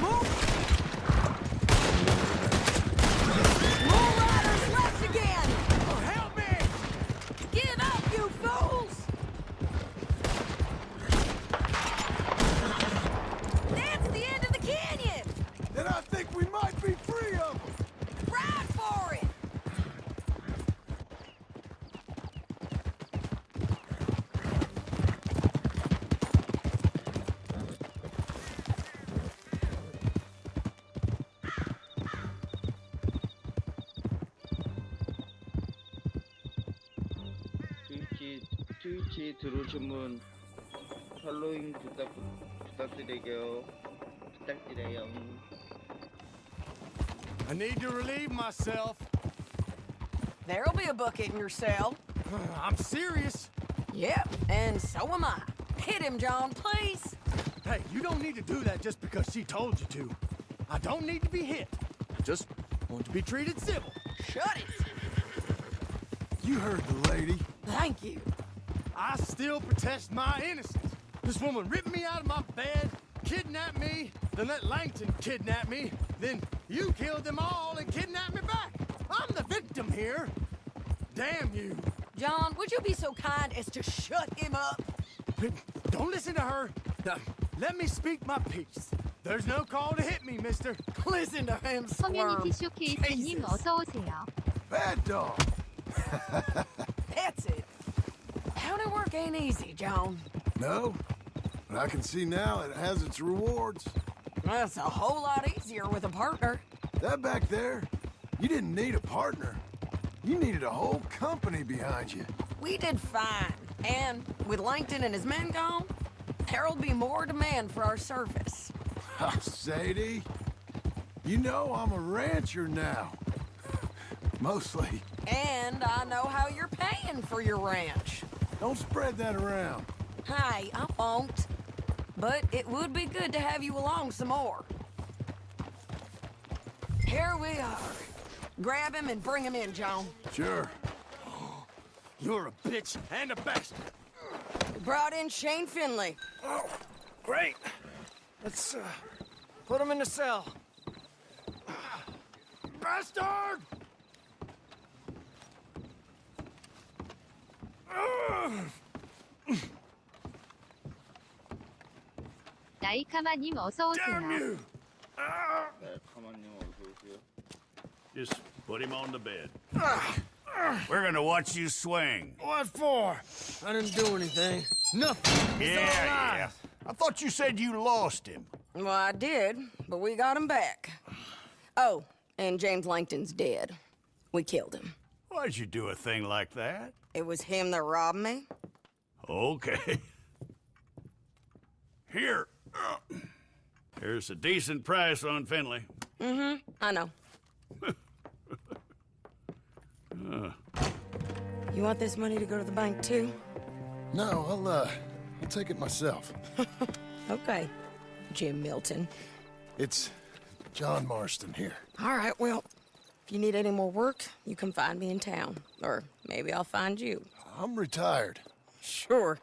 Move! More riders left again! Oh, help me! Give up, you fools! That's the end of the canyon! Then I think we might be free of them! Ride for it! 트위치 들어오신 분 팔로잉 부탁드려요. I need to relieve myself. There'll be a bucket in your cell. I'm serious. Yep, and so am I. Hit him, John, please. Hey, you don't need to do that just because she told you to. I don't need to be hit. I just want to be treated civil. Shut it. You heard the lady. Thank you. I still protest my innocence. This woman ripped me out of my bed, kidnapped me, then let Langton kidnap me, then you killed them all and kidnapped me back. I'm the victim here. Damn you. John, would you be so kind as to shut him up? Don't listen to her. Now, let me speak my piece. There's no call to hit me, mister. Listen to him squirm. 커뮤니티 쇼케이스님 어서 오세요. Bad dog. That's it. County work ain't easy, John. No, but I can see now it has its rewards. That's a whole lot easier with a partner. That back there, you didn't need a partner. You needed a whole company behind you. We did fine. And with Langton and his men gone, there'll be more demand for our service. Sadie, you know I'm a rancher now. Mostly. And I know how you're paying for your ranch. Don't spread that around. Hey, I won't. But it would be good to have you along some more. Here we are. Grab him and bring him in, John. Sure. You're a bitch and a bastard. We brought in Shane Finley. Oh, great. Let's put him in the cell. Bastard! 나이카마님 어서 오세요. 네, 가만요. 어서 오세요. Just put him on the bed. We're gonna watch you swing. What for? I didn't do anything. Nothing. Yeah. I thought you said you lost him. Well, I did, but we got him back. Oh, and James Langton's dead. We killed him. Why'd you do a thing like that? It was him that robbed me. Okay. Here. Here's a decent price on Finley. Mm-hmm, I know. You want this money to go to the bank, too? No, I'll take it myself. Okay, Jim Milton. It's John Marston here. All right, well, if you need any more work, you can find me in town. Or maybe I'll find you. I'm retired. Sure.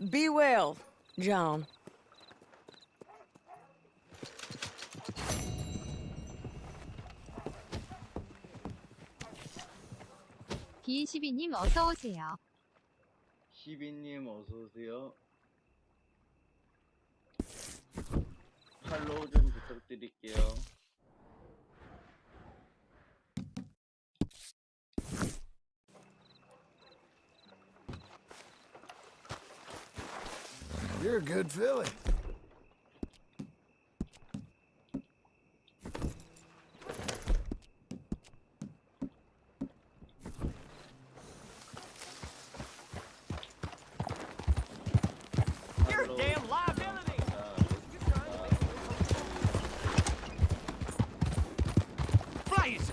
Be well, John. B12님 어서 오세요. 희비님 어서오세요. 팔로우 좀 부탁드릴게요. You're a good filly. You're a damn liability! Blazes!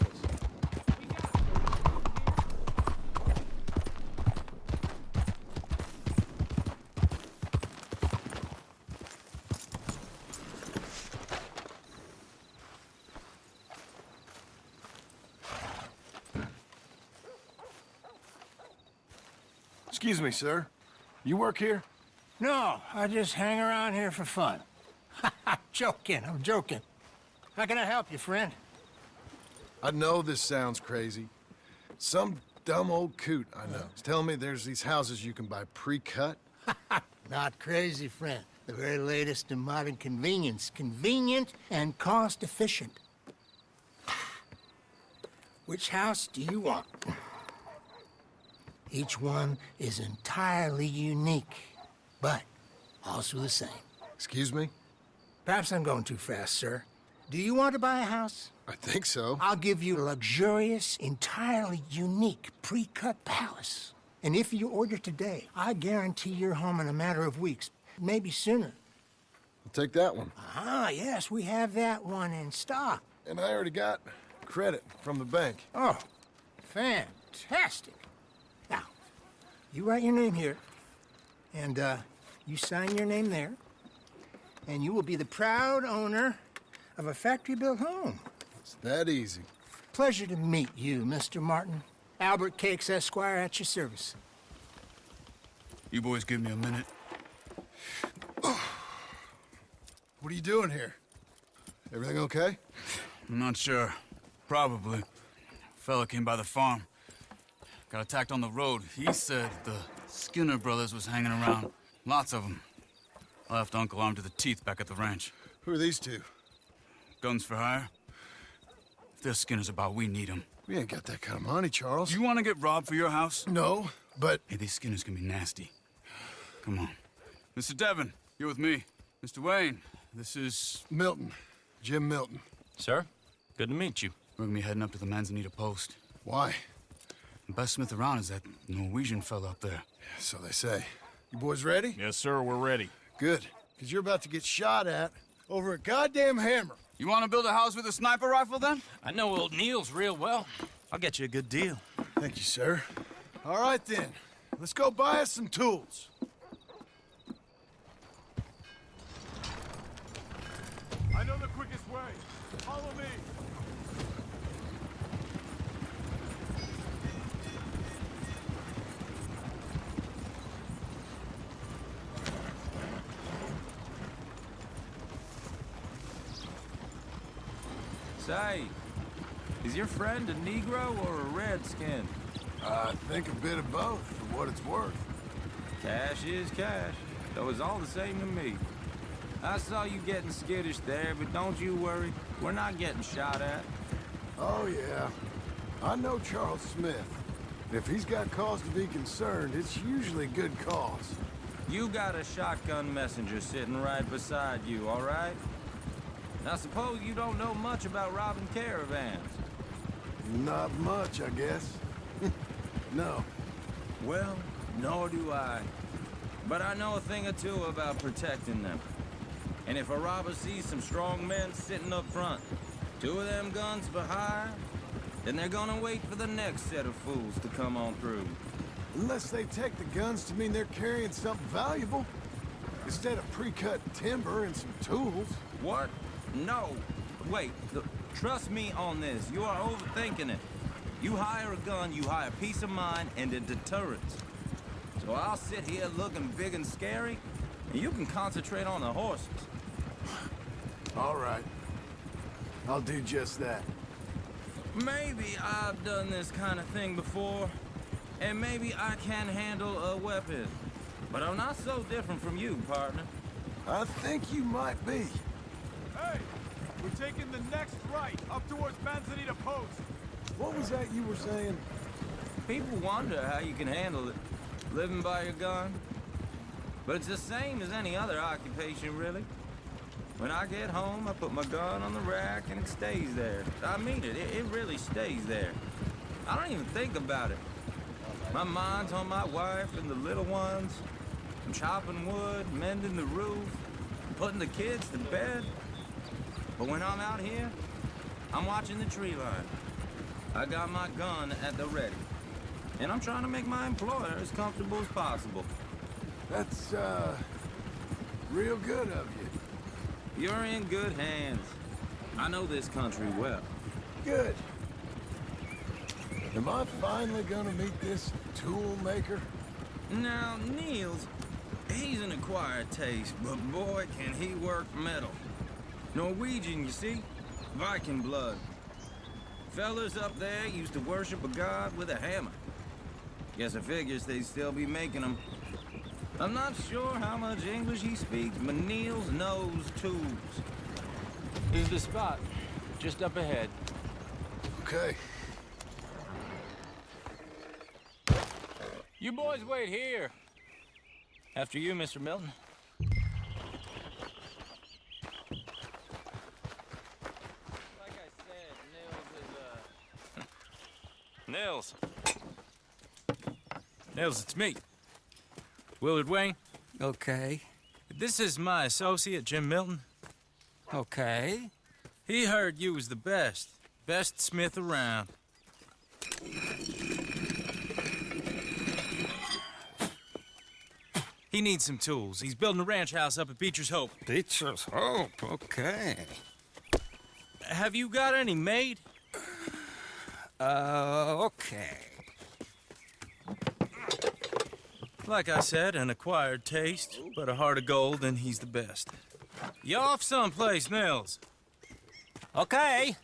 Excuse me, sir. You work here? No, I just hang around here for fun. I'm joking. How can I help you, friend? I know this sounds crazy. Some dumb old coot I know is telling me there's these houses you can buy pre-cut. Not crazy, friend. The very latest in modern convenience. Convenient and cost-efficient. Which house do you want? Each one is entirely unique, but also the same. Excuse me? Perhaps I'm going too fast, sir. Do you want to buy a house? I think so. I'll give you a luxurious, entirely unique pre-cut palace. And if you order today, I guarantee you're home in a matter of weeks, maybe sooner. I'll take that one. Ah, yes, we have that one in stock. And I already got credit from the bank. Oh, fantastic. Now, you write your name here, and you sign your name there, and you will be the proud owner of a factory-built home. It's that easy. Pleasure to meet you, Mr. Martin. Albert Cakes, Esquire, at your service. You boys give me a minute. What are you doing here? Everything okay? I'm not sure. Probably. Fella came by the farm. Got attacked on the road. He said the Skinner brothers was hanging around. Lots of them. I left Uncle armed to the teeth back at the ranch. Who are these two? Guns for hire. If they're Skinner's about, we need them. We ain't got that kind of money, Charles. You want to get robbed for your house? No, but... Hey, these Skinners can be nasty. Come on. Mr. Devon, you're with me. Mr. Wayne, this is... Milton. Jim Milton. Sir, good to meet you. We're gonna be heading up to the Manzanita Post. Why? The best smith around is that Norwegian fella up there. So they say. You boys ready? Yes, sir, we're ready. Good, because you're about to get shot at over a goddamn hammer. You want to build a house with a sniper rifle, then? I know old Neil's real well. I'll get you a good deal. Thank you, sir. All right, then. Let's go buy us some tools. I know the quickest way. Follow me. Say, is your friend a Negro or a Redskin? I think a bit of both, for what it's worth. Cash is cash, though it's all the same to me. I saw you getting skittish there, but don't you worry. We're not getting shot at. Oh, yeah. I know Charles Smith. If he's got cause to be concerned, it's usually a good cause. You got a shotgun messenger sitting right beside you, all right? Now, suppose you don't know much about robbing caravans. Not much, I guess. No. Well, nor do I. But I know a thing or two about protecting them. And if a robber sees some strong men sitting up front, 2 of them guns for hire, then they're gonna wait for the next set of fools to come on through. Unless they take the guns to mean they're carrying something valuable. Instead of pre-cut timber and some tools. What? No. Wait, trust me on this. You are overthinking it. You hire a gun, you hire peace of mind and a deterrence. So I'll sit here looking big and scary, and you can concentrate on the horses. All right. I'll do just that. Maybe I've done this kind of thing before, and maybe I can handle a weapon. But I'm not so different from you, partner. I think you might be. Hey! We're taking the next right, up towards Manzanita Post. What was that you were saying? People wonder how you can handle it, living by your gun. But it's the same as any other occupation, really. When I get home, I put my gun on the rack and it stays there. I mean it, it really stays there. I don't even think about it. My mind's on my wife and the little ones. I'm chopping wood, mending the roof, putting the kids to bed. But when I'm out here, I'm watching the tree line. I got my gun at the ready. And I'm trying to make my employer as comfortable as possible. That's, real good of you. You're in good hands. I know this country well. Good. Am I finally gonna meet this tool maker? Now, Niels, he's an acquired taste, but boy, can he work metal. Norwegian, you see? Viking blood. Fellas up there used to worship a god with a hammer. Guess I figures they'd still be making them. I'm not sure how much English he speaks, but Niels knows tools. Here's the spot, just up ahead. Okay. You boys wait here. After you, Mr. Milton. Like I said, Niels is, Nils, it's me. Willard Wayne. Okay. This is my associate, Jim Milton. Okay. He heard you was the best smith around. He needs some tools. He's building a ranch house up at Beecher's Hope. Beecher's Hope, okay. Have you got any made? Okay. Like I said, an acquired taste, but a heart of gold, and he's the best. You off someplace, Nils? Okay.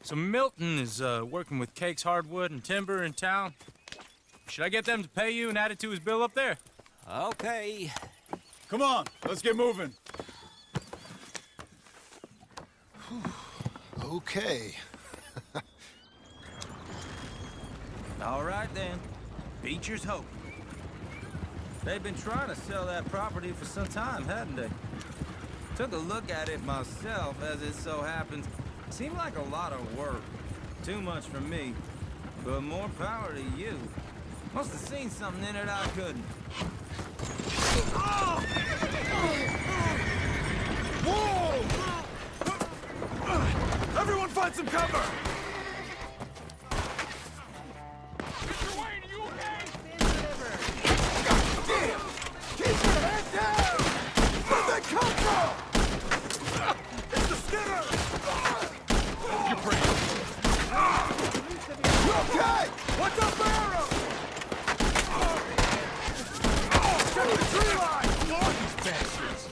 So Milton is working with Cake's Hardwood and Timber in town. Should I get them to pay you and add it to his bill up there? Okay. Come on, let's get moving. Okay. all right then. Beecher's Hope. They've been trying to sell that property for some time, hadn't they? Took a look at it myself, as it so happens. Seemed like a lot of work. Too much for me. But more power to you. Must have seen something in it I couldn't. Whoa! Everyone find some cover! Mr. Wayne, are you okay? God damn! Keep your head down! Where'd they come from? It's the Skinner! You're pretty. You okay? What's up, Arrow? Check the tree line! Lord, these bastards!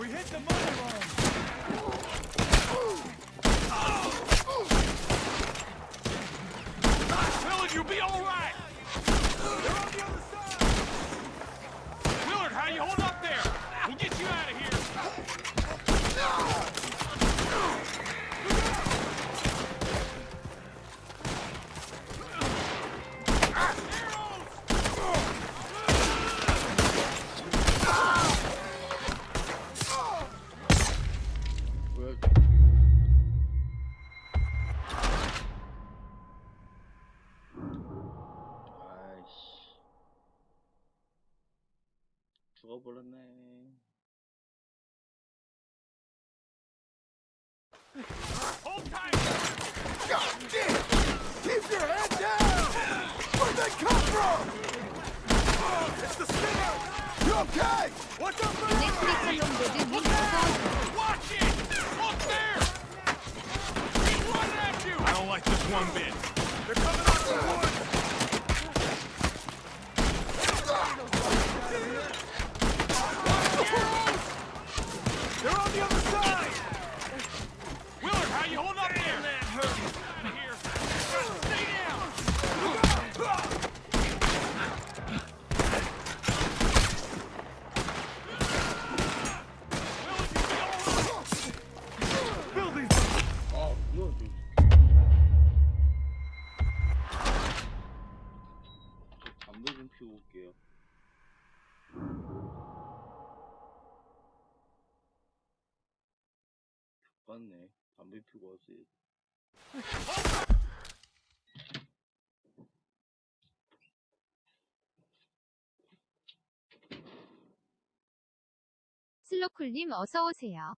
We hit the money line. Willard, you'll be all right. They're on the other side. Willard, how you hold up there? We'll get you out of here. 죽어버렸네. Hold tight. God damn! Keep your head down! Where'd they come from? Oh, it's the Skinner! You okay? What's up, man? Watch it! Look there! He's running at you! I don't like this one bit. They're coming out the woods! They're on the other side! Willard, how you hold up there? That hurt. Here. Stay down! Building! 이거 좀. 담배 좀 피우고 올게요. 맞네. 담배 피우고 왔어야지. 슬로쿨님 어서오세요.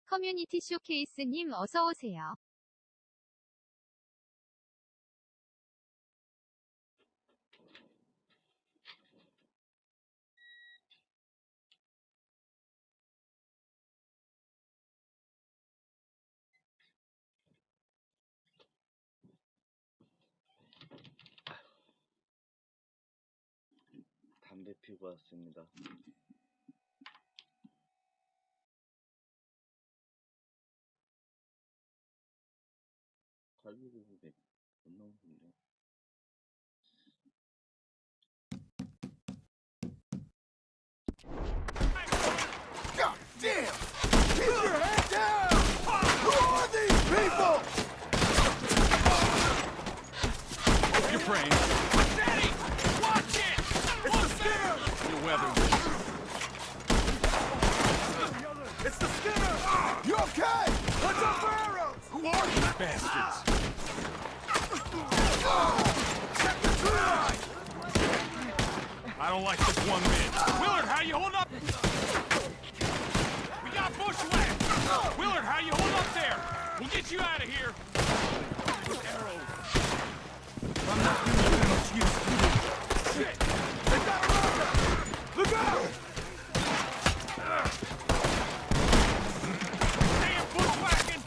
커뮤니티 쇼케이스님 어서오세요. 담배 피우고 왔습니다. 갈비고기 겁나 맛있네. frame. Steady! Watch it! It's the Skinner! You weather this. It's the Skinner! You okay? Let's up for arrows! Who are you bastards? Check the tree line! I don't like this one bit. Willard, how you holding up? We got bushwhacked! Willard, how you holding up there? We'll get you out of here. Arrows. I'm not giving you much use to you. Shit! They got around us! Look out! Damn bushwhacking!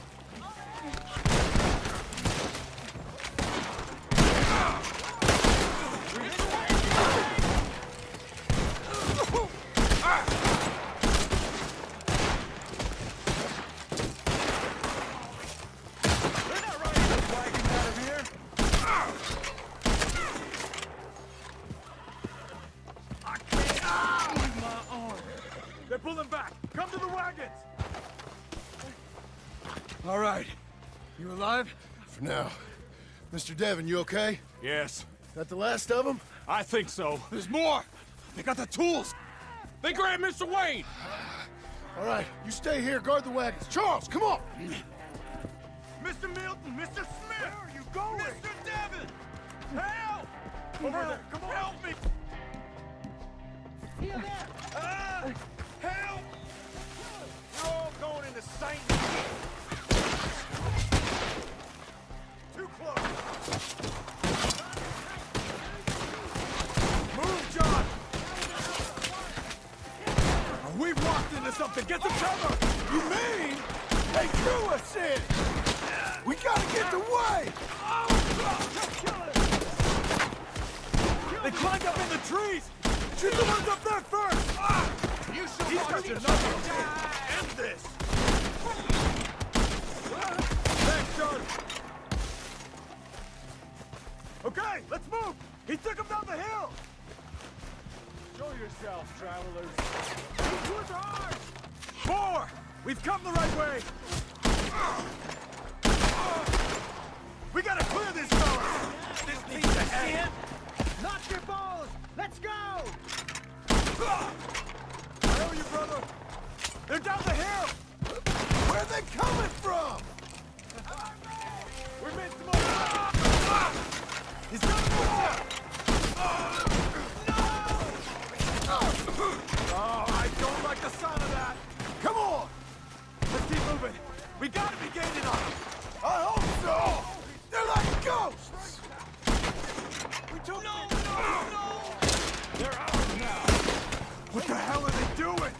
They're pulling back! Come to the wagons! All right. You alive? For now. Mr. Devon, you okay? Yes. That the last of them? I think so. There's more! They got the tools! They grabbed Mr. Wayne! All right, you stay here, guard the wagons. Charles, come on! Mr. Milton! Mr. Smith! Where are you going? Mr. Devon! Help! Over there! Come on! Help me! Here, there! Help! You're all going into Saint. Too close. Move, John. We've walked into something. Get some cover. You mean they threw us in? We gotta get the way! They climbed up in the trees. Shoot the ones up there first. You should He's got enough. End this. Thanks, John. Okay, let's move. He took him down the hill. Show yourself, travelers. These woods are ours. More. We've come the right way. We gotta clear this fella. This piece of head. Knock your balls! Let's go! I owe you, brother. They're down the hill. Where are they coming from? We made some more. He's coming for you. Oh, I don't like the sound of that. Come on. Let's keep moving. We gotta be gaining on them. I hope so! They're like ghosts! We took no! They're ours now. What the hell are they doing?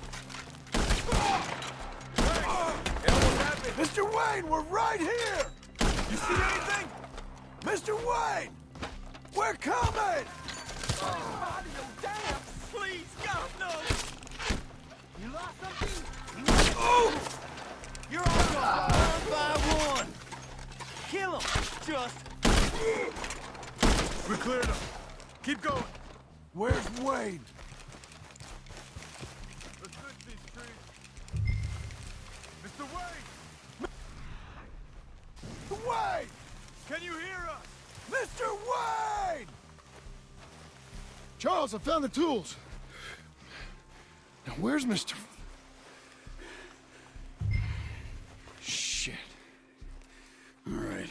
Mr. Wayne, we're right here! You see anything? Mr. Wayne! We're coming! Damn! Please, God, no! You lost something? Oh! You're all gone. One by one. Kill him. Just. We cleared him. Keep going. Where's Wayne? Let's fix these trees. Mr. Wayne! Wayne! Can you hear us? Mr. Wayne! Charles, I found the tools. Now, where's Mr. Shit. All right.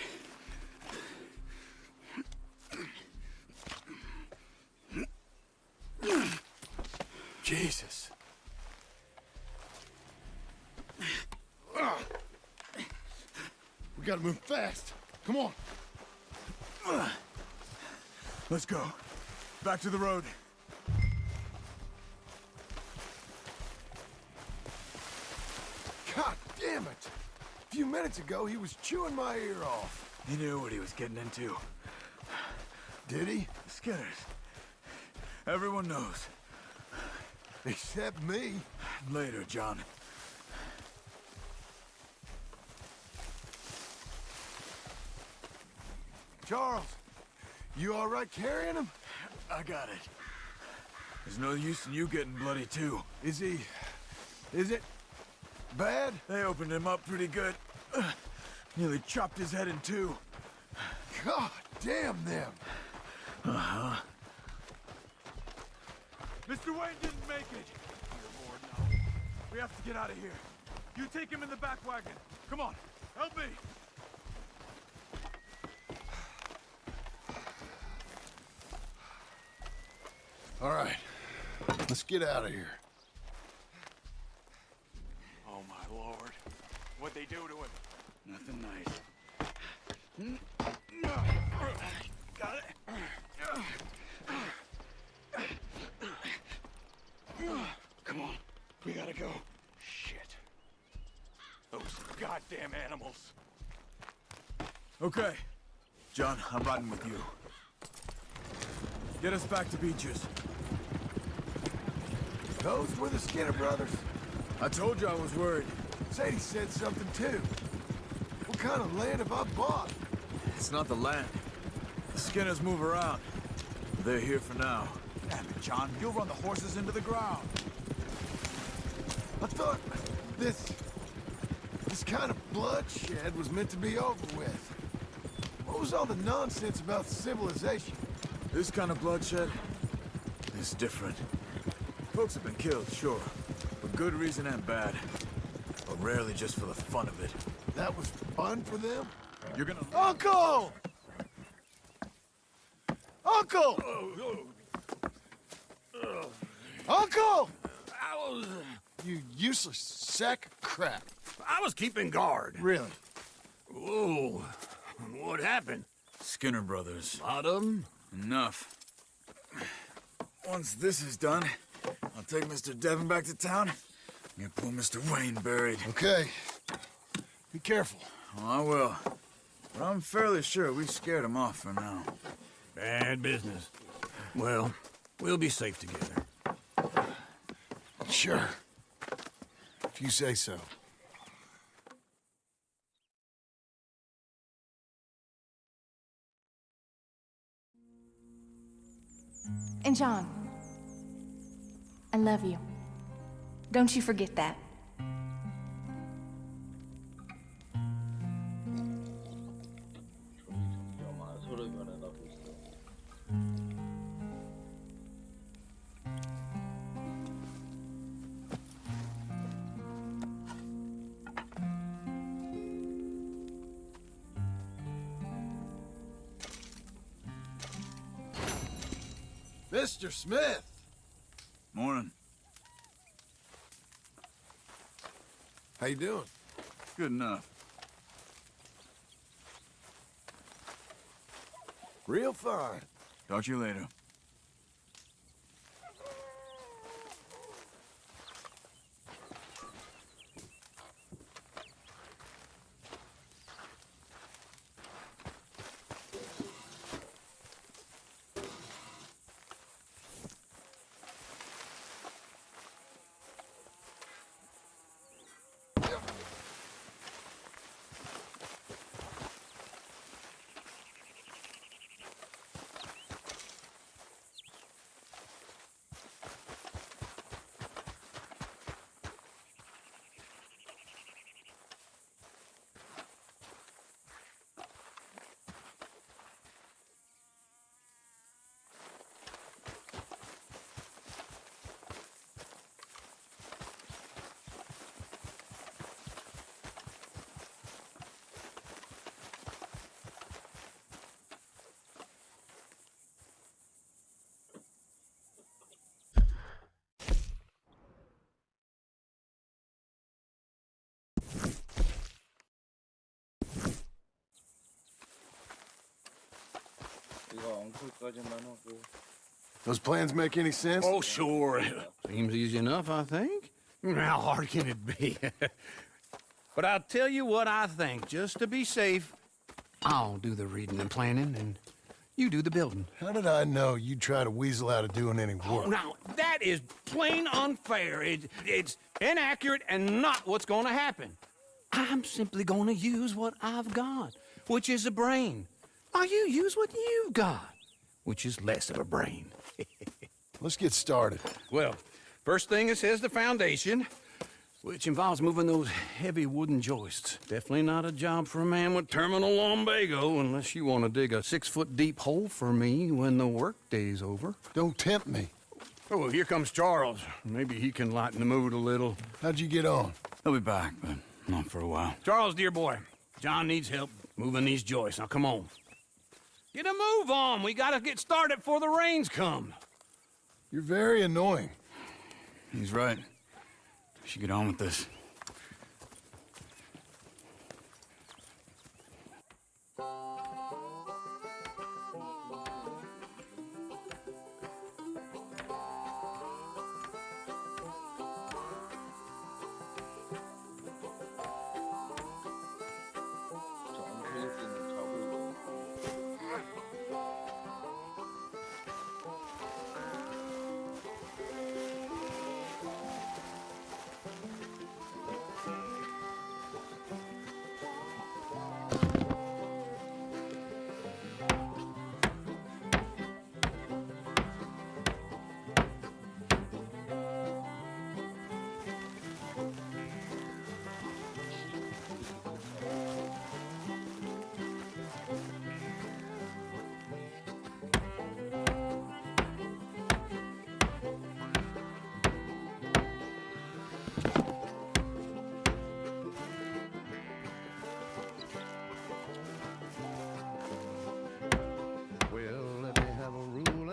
Jesus. We gotta move fast. Come on. Let's go. Back to the road. God damn it! A few minutes ago, he was chewing my ear off. He knew what he was getting into. Did he? Skinners. Everyone knows. Except me. Later, John. Charles, you all right carrying him? I got it. There's no use in you getting bloody, too. Is it bad? They opened him up pretty good. Nearly chopped his head in two. God damn them. Uh-huh. Mr. Wayne didn't make it. Dear Lord, no. We have to get out of here. You take him in the back wagon. Come on, help me. All right, let's get out of here. Oh, my Lord. What'd they do to him? Nothing nice. Got it. Come on, we gotta go. Shit. Those goddamn animals. Okay. John, I'm riding with you. Get us back to Beaches. Those were the Skinner brothers. I told you I was worried. Sadie said something too. What kind of land have I bought? It's not the land. The Skinners move around. They're here for now. Damn it, John. You'll run the horses into the ground. I thought this kind of bloodshed was meant to be over with. What was all the nonsense about civilization? This kind of bloodshed is different. Folks have been killed, sure. For good reason and bad. But rarely just for the fun of it. That was fun for them? You're gonna... Uncle! Uncle! Uncle! You useless sack of crap. I was keeping guard. Really? Whoa. What happened? Skinner brothers. A lot of them? Enough. Once this is done, I'll take Mr. Devon back to town and get poor Mr. Wayne buried. Okay. Be careful. Oh, I will. But I'm fairly sure we scared him off for now. Bad business. Well, we'll be safe together. Sure. If you say so. And John, I love you. Don't you forget that. 서로 변해가고 있어. Mr. Smith! Morning. How you doing? Good enough. Real fine. Talk to you later. Those plans make any sense? Oh, sure. Seems easy enough, I think. How hard can it be? But I'll tell you what I think. Just to be safe, I'll do the reading and planning, and you do the building. How did I know you'd try to weasel out of doing any work? Oh, now, that is plain unfair. It's inaccurate and not what's going to happen. I'm simply going to use what I've got, which is a brain. While you use what you've got, which is less of a brain. Let's get started. Well, first thing it says the foundation. which involves moving those heavy wooden joists. Definitely not a job for a man with terminal lumbago, unless you want to dig a 6-foot deep hole for me when the workday's over. Don't tempt me. Oh, well, here comes Charles. Maybe he can lighten the mood a little. How'd you get on? He'll be back, but not for a while. Charles, dear boy, John needs help moving these joists. Now, come on. Get a move on. We gotta get started before the rains come. You're very annoying. He's right. We should get on with this.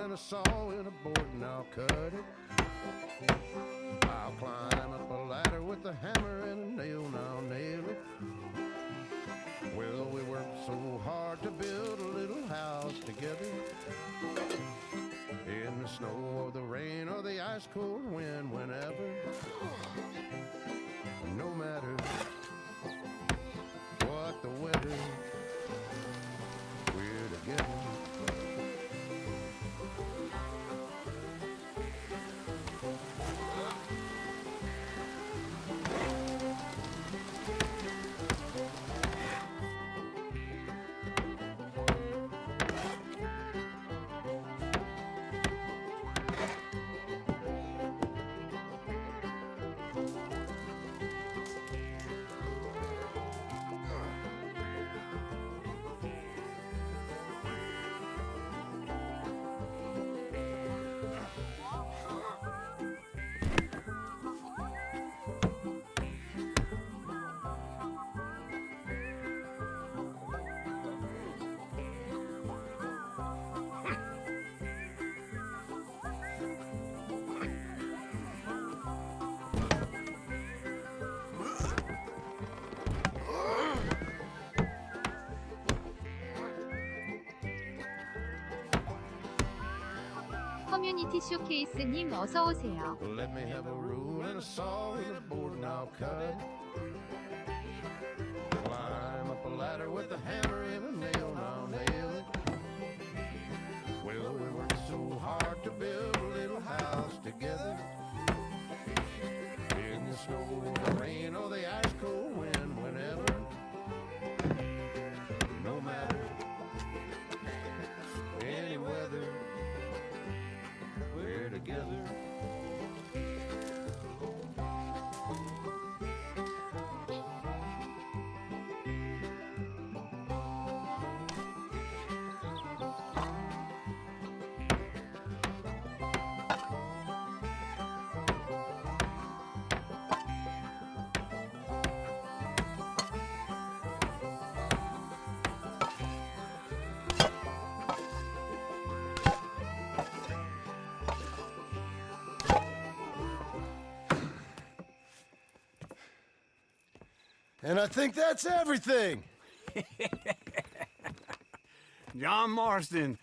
A saw and a board and I'll cut it. I'll climb up a ladder with a hammer and a nail and I'll nail it. Well, we worked so hard to build a little house together. In the snow or the rain or the ice cold wind, whenever. No matter what the weather, we're together. 커뮤니티 쇼케이스님 어서 오세요. Let me have a rule and a saw and a board and I'll cut it. Climb up a ladder with a hammer and a nail and I'll nail it. Well, we worked so hard to build a little house together. In the snow or the rain or the ice cold wind, whenever. No matter any weather, we're together. And I think that's everything. John Marston,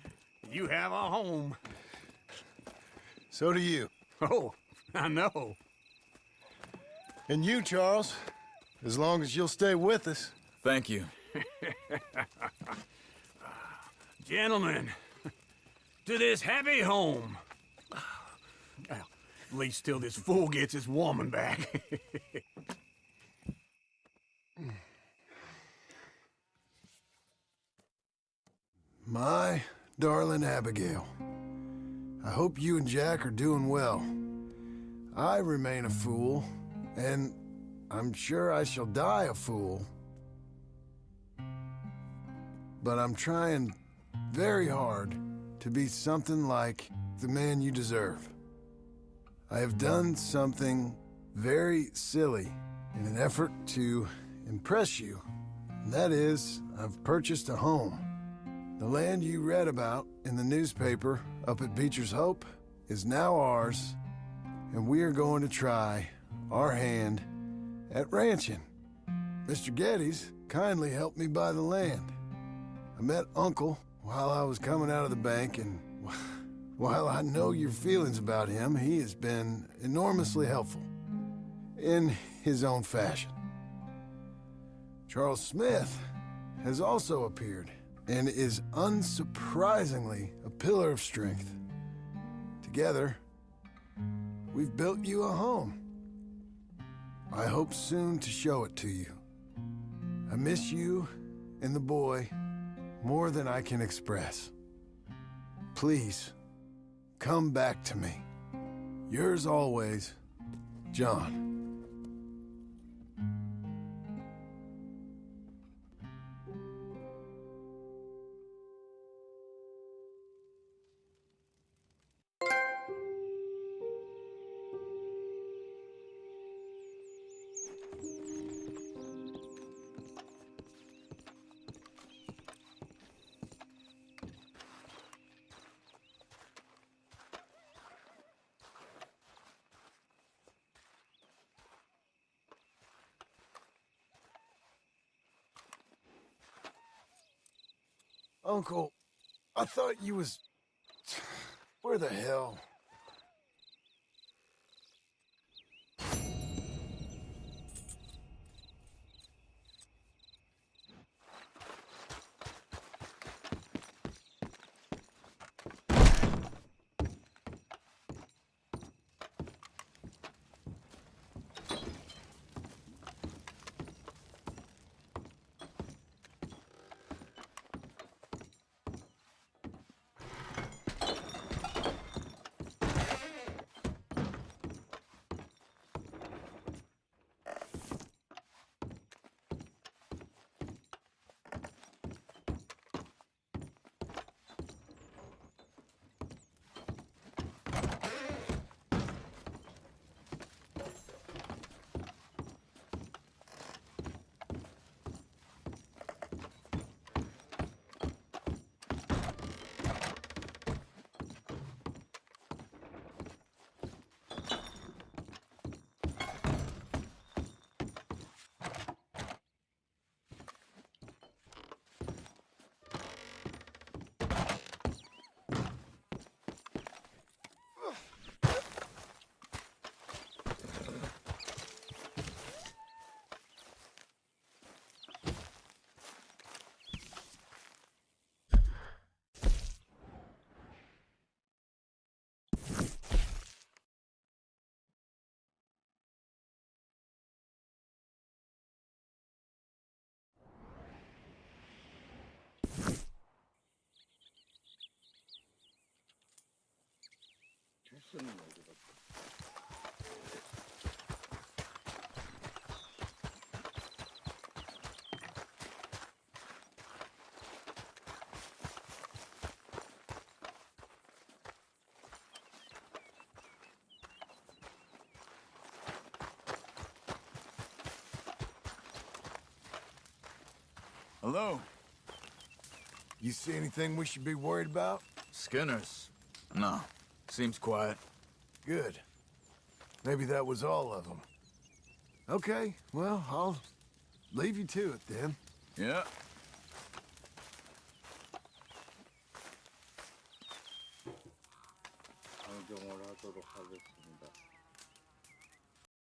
you have a home. So do you. Oh, I know. And you, Charles, as long as you'll stay with us. Thank you. Gentlemen, to this happy home. Well, at least till this fool gets his woman back. My darling Abigail, I hope you and Jack are doing well. I remain a fool, and I'm sure I shall die a fool. But I'm trying very hard to be something like the man you deserve. I have done something very silly in an effort to impress you. And that is, I've purchased a home. The land you read about in the newspaper up at Beecher's Hope is now ours, and we are going to try our hand at ranching. Mr. Geddes kindly helped me buy the land. I met Uncle while I was coming out of the bank, and while I know your feelings about him, he has been enormously helpful in his own fashion. Charles Smith has also appeared and is unsurprisingly a pillar of strength. Together, we've built you a home. I hope soon to show it to you. I miss you and the boy more than I can express. Please, come back to me. Yours always, John. Uncle, I thought you was... Where the hell? Hello? You see anything we should be worried about? Skinners? No. Seems quiet. Good. Maybe that was all of them. Okay, well, I'll leave you to it then. Yeah. 방종을 하도록 하겠습니다.